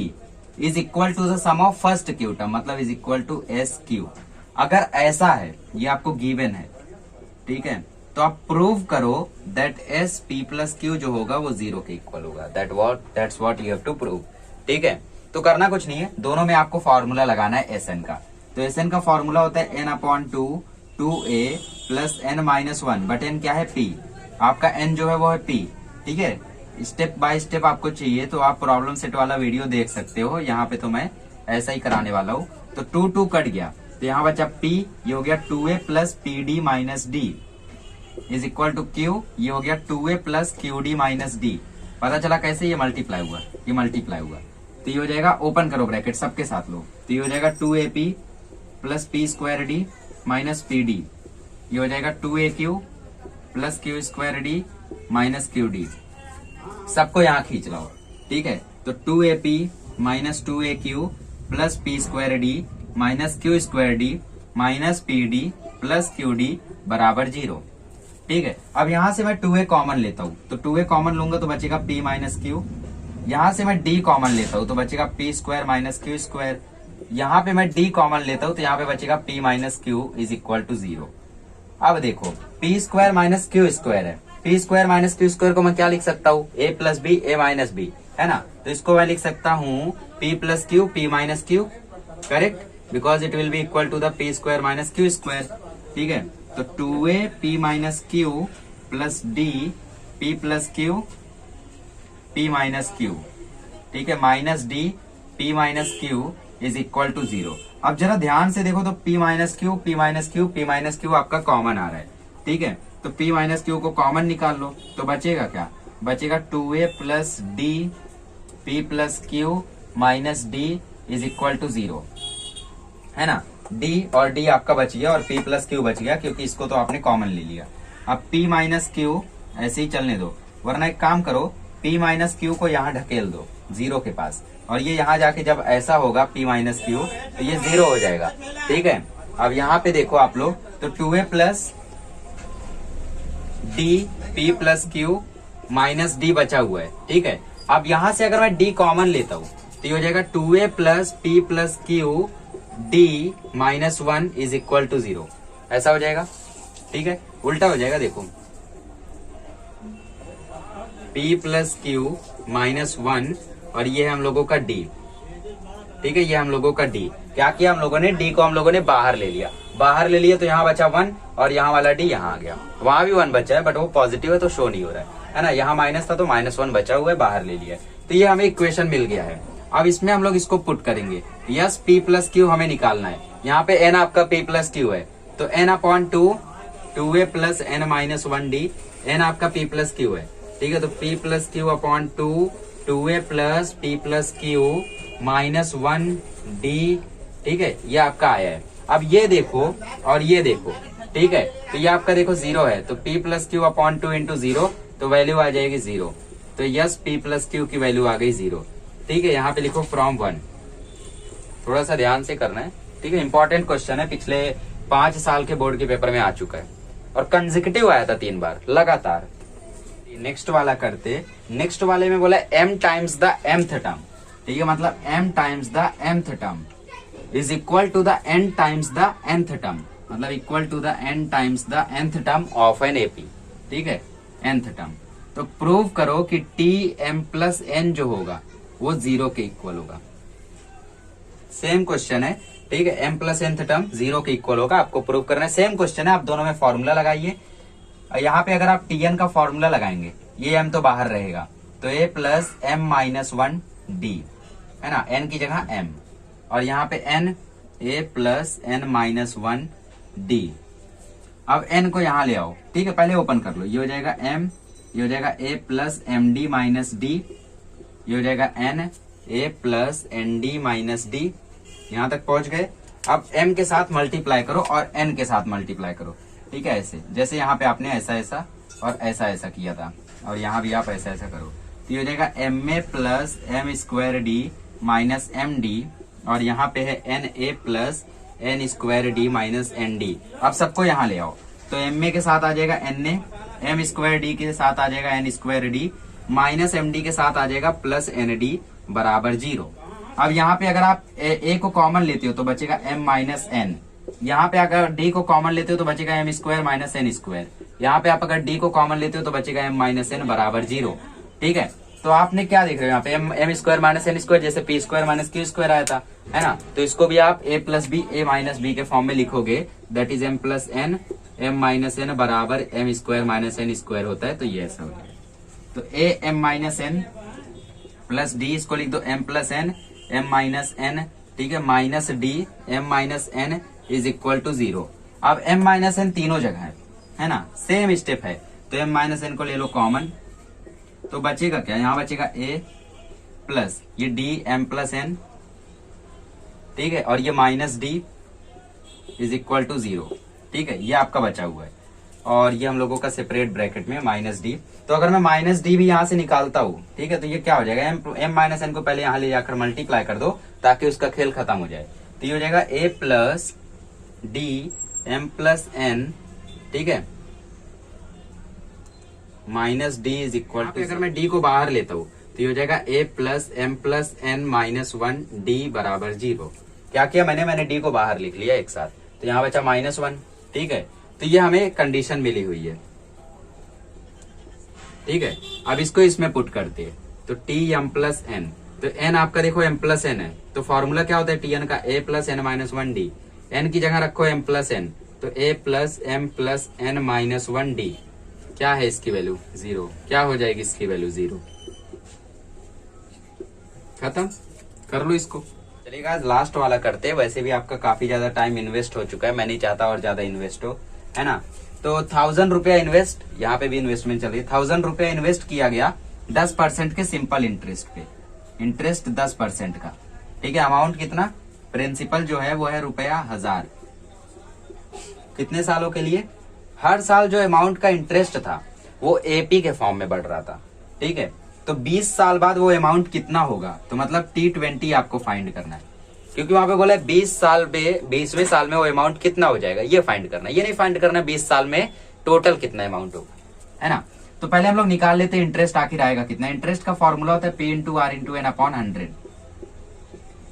is equal to the sum of first q term, मतलब is equal to S q. अगर ऐसा है, ये आपको गिवन है, ठीक है, तो आप प्रूव करो that S P plus Q जो होगा वो 0 के इक्वल होगा। That's what you have to prove, ठीक है। तो करना कुछ नहीं है, दोनों में आपको फॉर्मूला लगाना है एस एन का। तो एस एन का फॉर्मूला होता है N upon 2a plus N minus 1, but N क्या है पी, आपका एन जो है वो है पी, ठीक है। स्टेप बाय स्टेप आपको चाहिए तो आप प्रॉब्लम सेट वाला वीडियो देख सकते हो, यहाँ पे तो मैं ऐसा ही कराने वाला हूँ। तो 2 कट गया तो यहाँ बचा p, ये हो गया 2a plus p d minus D is equal to q, ये हो गया 2a plus q d minus d. पता चला कैसे, ये मल्टीप्लाई हुआ, ये मल्टीप्लाई हुआ, तो ये हो जाएगा, ओपन करो ब्रैकेट सबके साथ लो, तो ये हो जाएगा 2ap plus P square D minus P D, ये हो जाएगा 2aq plus Q square D minus Q D. सबको यहाँ खींच लो, ठीक है। तो 2ap minus 2aq plus P square D minus Q square D minus P D plus q D बराबर 0, ठीक है। अब यहाँ से मैं 2a कॉमन लेता हूँ, तो 2a कॉमन लूंगा तो बचेगा p माइनस क्यू। यहाँ से मैं d कॉमन लेता हूँ तो बचेगा p square minus Q square. यहाँ पे मैं d कॉमन लेता हूँ तो यहाँ पे बचेगा p minus Q is equal to 0। अब देखो p square minus Q square है, p square minus Q square को मैं क्या लिख सकता हूँ, a plus B a minus B, है ना। तो इसको मैं लिख सकता हूँ p plus Q p minus Q, correct, because it will be equal to the p square minus Q square, ठीक है। तो 2a p minus Q plus d p plus Q p minus Q, ठीक है, minus d p minus Q is equal to 0। अब जरा ध्यान से देखो तो p minus Q p minus Q p minus Q आपका कॉमन आ रहा है, ठीक है। तो p माइनस क्यू को कॉमन निकाल लो तो बचेगा क्या, बचेगा 2a plus d p plus Q minus d is equal to 0, है ना। d और d आपका बच गया और p प्लस क्यू बच गया क्योंकि इसको तो आपने कॉमन ले लिया। अब p माइनस क्यू ऐसे ही चलने दो, वरना एक काम करो, p माइनस क्यू को यहाँ ढकेल दो 0 के पास, और ये यहाँ जाके जब ऐसा होगा p माइनस क्यू तो ये 0 हो जाएगा, ठीक है। अब यहाँ पे देखो आप लोग, तो 2a plus d p plus Q minus d बचा हुआ है, ठीक है। अब यहाँ से अगर मैं d कॉमन लेता हूँ तो ये हो जाएगा 2a plus p plus Q d minus 1 is equal to 0, ऐसा हो जाएगा, ठीक है। उल्टा हो जाएगा, देखो p प्लस क्यू माइनस 1 और ये है हम लोगों का d, ठीक है, ये हम लोगों का d। क्या किया हम लोगों ने, d को हम लोगों ने बाहर ले लिया, बाहर ले लिया तो यहाँ बचा 1 और यहाँ वाला d यहाँ आ गया, वहां भी 1 बचा है बट वो पॉजिटिव है तो शो नहीं हो रहा है ना। यहाँ माइनस था तो माइनस 1 बचा हुआ है, बाहर ले लिया, तो ये हमें इक्वेशन मिल गया है। अब इसमें हम लोग इसको पुट करेंगे, यस p प्लस क्यू हमें निकालना है। यहाँ पे n आपका p प्लस क्यू है तो n upon 2a plus n minus 1d, n आपका p प्लस क्यू है, ठीक है। तो p plus Q upon 2a plus p plus Q minus 1d, ठीक है, ये आपका आया है। अब ये देखो और ये देखो, ठीक है, तो ये आपका देखो 0 है तो p plus Q upon 2 into 0 तो वैल्यू आ जाएगी 0। तो यस p प्लस क्यू की वैल्यू आ गई 0, ठीक है। यहाँ पे लिखो फ्रॉम 1, थोड़ा सा ध्यान से करना है, ठीक है। इंपॉर्टेंट क्वेश्चन है, पिछले 5 साल के बोर्ड के पेपर में आ चुका है और कंसेक्यूटिव आया था 3 बार लगातार। नेक्स्ट वाला करते, नेक्स्ट वाले में बोला m times the mth term, ठीक है, मतलब m times the mth term is equal to the n times the nth term, मतलब equal to the n times the nth term of an AP, ठीक है, nth term. तो prove करो कि T m plus n जो होगा वो 0 के इक्वल होगा। सेम क्वेश्चन है, ठीक है, m प्लस nth टर्म 0 के इक्वल होगा, आपको प्रूव करना है। सेम क्वेश्चन है, आप दोनों में फॉर्मूला लगाइए। यहाँ पे अगर आप tn का फॉर्मूला लगाएंगे, ये m तो बाहर रहेगा तो a plus m minus 1d, है ना, n की जगह m, और यहाँ पे n a plus n minus 1d, अब n को यहाँ ले आओ, ठीक है, पहले ओपन कर लो, ये हो जाएगा m, ये हो जाएगा a plus M D minus D, ये हो जाएगा n a plus N D minus D, यहां तक पहुंच गए। अब m के साथ मल्टीप्लाई करो और n के साथ मल्टीप्लाई करो, ठीक है, ऐसे जैसे यहाँ पे आपने ऐसा ऐसा और ऐसा ऐसा किया था, और यहाँ भी आप ऐसा ऐसा करो, तो ये हो जाएगा M A plus M square D minus M D, और यहाँ पे है N A plus N square D minus N D. अब सबको यहाँ ले आओ, तो एम ए के साथ आ जाएगा N A, M square D के साथ आ जाएगा N square D, minus M D के साथ आ जाएगा प्लस एन डी बराबर 0। अब यहाँ पे अगर आप ए को कॉमन लेते हो तो बचेगा m माइनस एन, यहाँ पे अगर d को कॉमन लेते हो तो बचेगा m square minus N square, यहाँ पे आप अगर d को कॉमन लेते हो तो बचेगा m माइनस एन बराबर 0, ठीक है। तो आपने क्या देख रहे हो यहाँ पे m square minus N square, जैसे p square minus q square आया था, है ना, तो इसको भी आप a plus B a minus B के फॉर्म में लिखोगे, that is m plus N m minus N बराबर m square minus N square होता है, तो ये ऐसा हो गया। तो a m minus N plus D, इसको लिख दो m plus N m minus N, ठीक है, minus D m minus N is equal to 0। अब m माइनस एन तीनों जगह है ना, सेम स्टेप है, तो m माइनस एन को ले लो कॉमन, तो बचेगा क्या, यहाँ बचेगा a प्लस ये d m प्लस एन, ठीक है, और ये minus D is equal to 0, ठीक है, ये आपका बचा हुआ है, और ये हम लोगों का सेपरेट ब्रैकेट में माइनस डी। तो अगर मैं माइनस डी भी यहाँ से निकालता हूँ, ठीक है, तो ये क्या हो जाएगा, m माइनस एन को पहले यहाँ ले जाकर मल्टीप्लाई कर दो ताकि उसका खेल खत्म हो जाए, तो ये हो जाएगा a plus D m plus N, ठीक है, minus D is equal to, अगर मैं d को बाहर लेता हूँ तो ये हो जाएगा a plus M plus N minus 1 D बराबर 0। क्या किया मैंने d को बाहर लिख लिया एक साथ, तो यहाँ बचा माइनस 1, ठीक है, तो ये हमें कंडीशन मिली हुई है, ठीक है। अब इसको इसमें पुट करते हैं, तो टी एम प्लस एन, तो एन आपका देखो m प्लस एन है, तो फॉर्मूला क्या होता है टी एन का, a plus N minus 1 D, N की जगह रखो m प्लस एन, तो a plus M plus N minus 1 D, क्या है इसकी वैल्यू 0, क्या हो जाएगी इसकी वैल्यू 0, खत्म कर लो इसको। चलिए गाइस लास्ट वाला करते हैं, वैसे भी आपका काफी ज्यादा टाइम इन्वेस्ट हो चुका है, मैं नहीं चाहता और ज्यादा इन्वेस्ट हो, है ना। तो 1000 रुपया इन्वेस्ट, यहाँ पे भी इन्वेस्टमेंट चल रही है, 1000 रुपया इन्वेस्ट किया गया 10% के सिंपल इंटरेस्ट पे, इंटरेस्ट 10% का, ठीक है। अमाउंट कितना, प्रिंसिपल जो है वो है ₹1000, कितने सालों के लिए, हर साल जो अमाउंट का इंटरेस्ट था वो एपी के फॉर्म में बढ़ रहा था, ठीक है। तो 20 साल बाद वो अमाउंट कितना होगा, तो मतलब T20 आपको फाइंड करना है, क्योंकि वहां पे बोला है 20 साल में, 20वें साल में वो अमाउंट कितना हो जाएगा ये फाइंड करना है, ये नहीं फाइंड करना 20 साल में टोटल कितना अमाउंट होगा, है ना। तो पहले हम लोग निकाल लेते हैं इंटरेस्ट आखिर आएगा कितना। इंटरेस्ट का फॉर्मूला होता है P into R into N upon 100।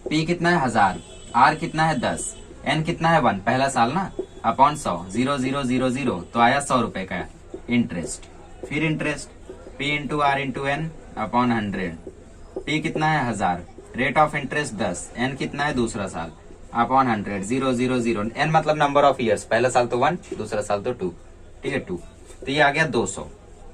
P कितना है 1000, R कितना है 10, N कितना है 1 पहला साल ना, अपॉन 100, 0000, तो आया 100 रुपए का इंटरेस्ट। फिर interest P into R into N upon 100, P कितना है 1000, रेट ऑफ इंटरेस्ट 10, N कितना है दूसरा साल अपॉन 100, 000, N मतलब नंबर ऑफ ईयर्स, पहला साल तो 1, दूसरा साल तो 2, ठीक है 2, तो ये आ गया 200।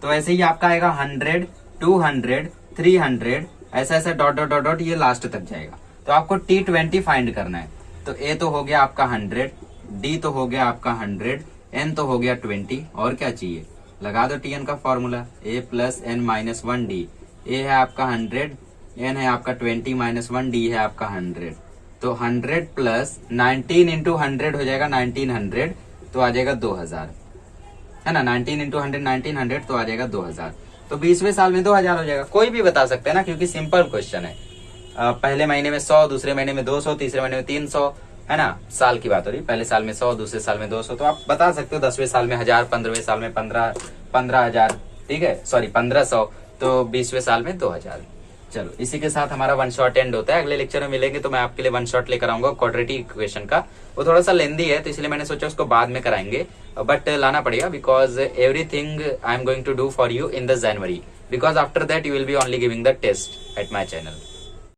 तो ऐसे ही आपका आएगा 100, 200, 300, ऐसा ऐसा डॉट डॉट डॉट डॉट ये लास्ट तक जाएगा। तो आपको T20 फाइंड करना है, तो A तो हो गया आपका 100, D तो हो गया आपका 100, N तो हो गया 20, और क्या चाहिए, लगा दो TN का formula, A plus N minus 1D, A है आपका 100, N है आपका 20 माइनस 1D है आपका 100, तो 100 प्लस 19 इंटू 100 हो जाएगा 1900, तो आ जाएगा 2000, है ना, 19 इंटू 100 1900, तो आ जाएगा 2000। तो 20वें साल में 2000 हो जाएगा, कोई भी बता सकते हैं ना, क्योंकि सिंपल क्वेश्चन है। पहले महीने में 100, दूसरे महीने में 200, तीसरे महीने में 300, है ना, साल की बात हो रही, पहले साल में 100, दूसरे साल में 200, तो आप बता सकते हो 10वें साल में 1000, 15वें साल में 15,000, ठीक है, सॉरी 1500, तो 20वें साल में 2000। चलो इसी के साथ हमारा वन शॉट एंड होता है। अगले लेक्चर में मिलेंगे तो मैं आपके लिए वन शॉट लेकर आऊंगा क्वाड्रेटिक इक्वेशन का, वो थोड़ा सा लेंदी है तो इसलिए मैंने सोचा उसको बाद में कराएंगे, बट लाना पड़ेगा because everything I am going to do for you in the January, because after that you will be only giving the test at my channel.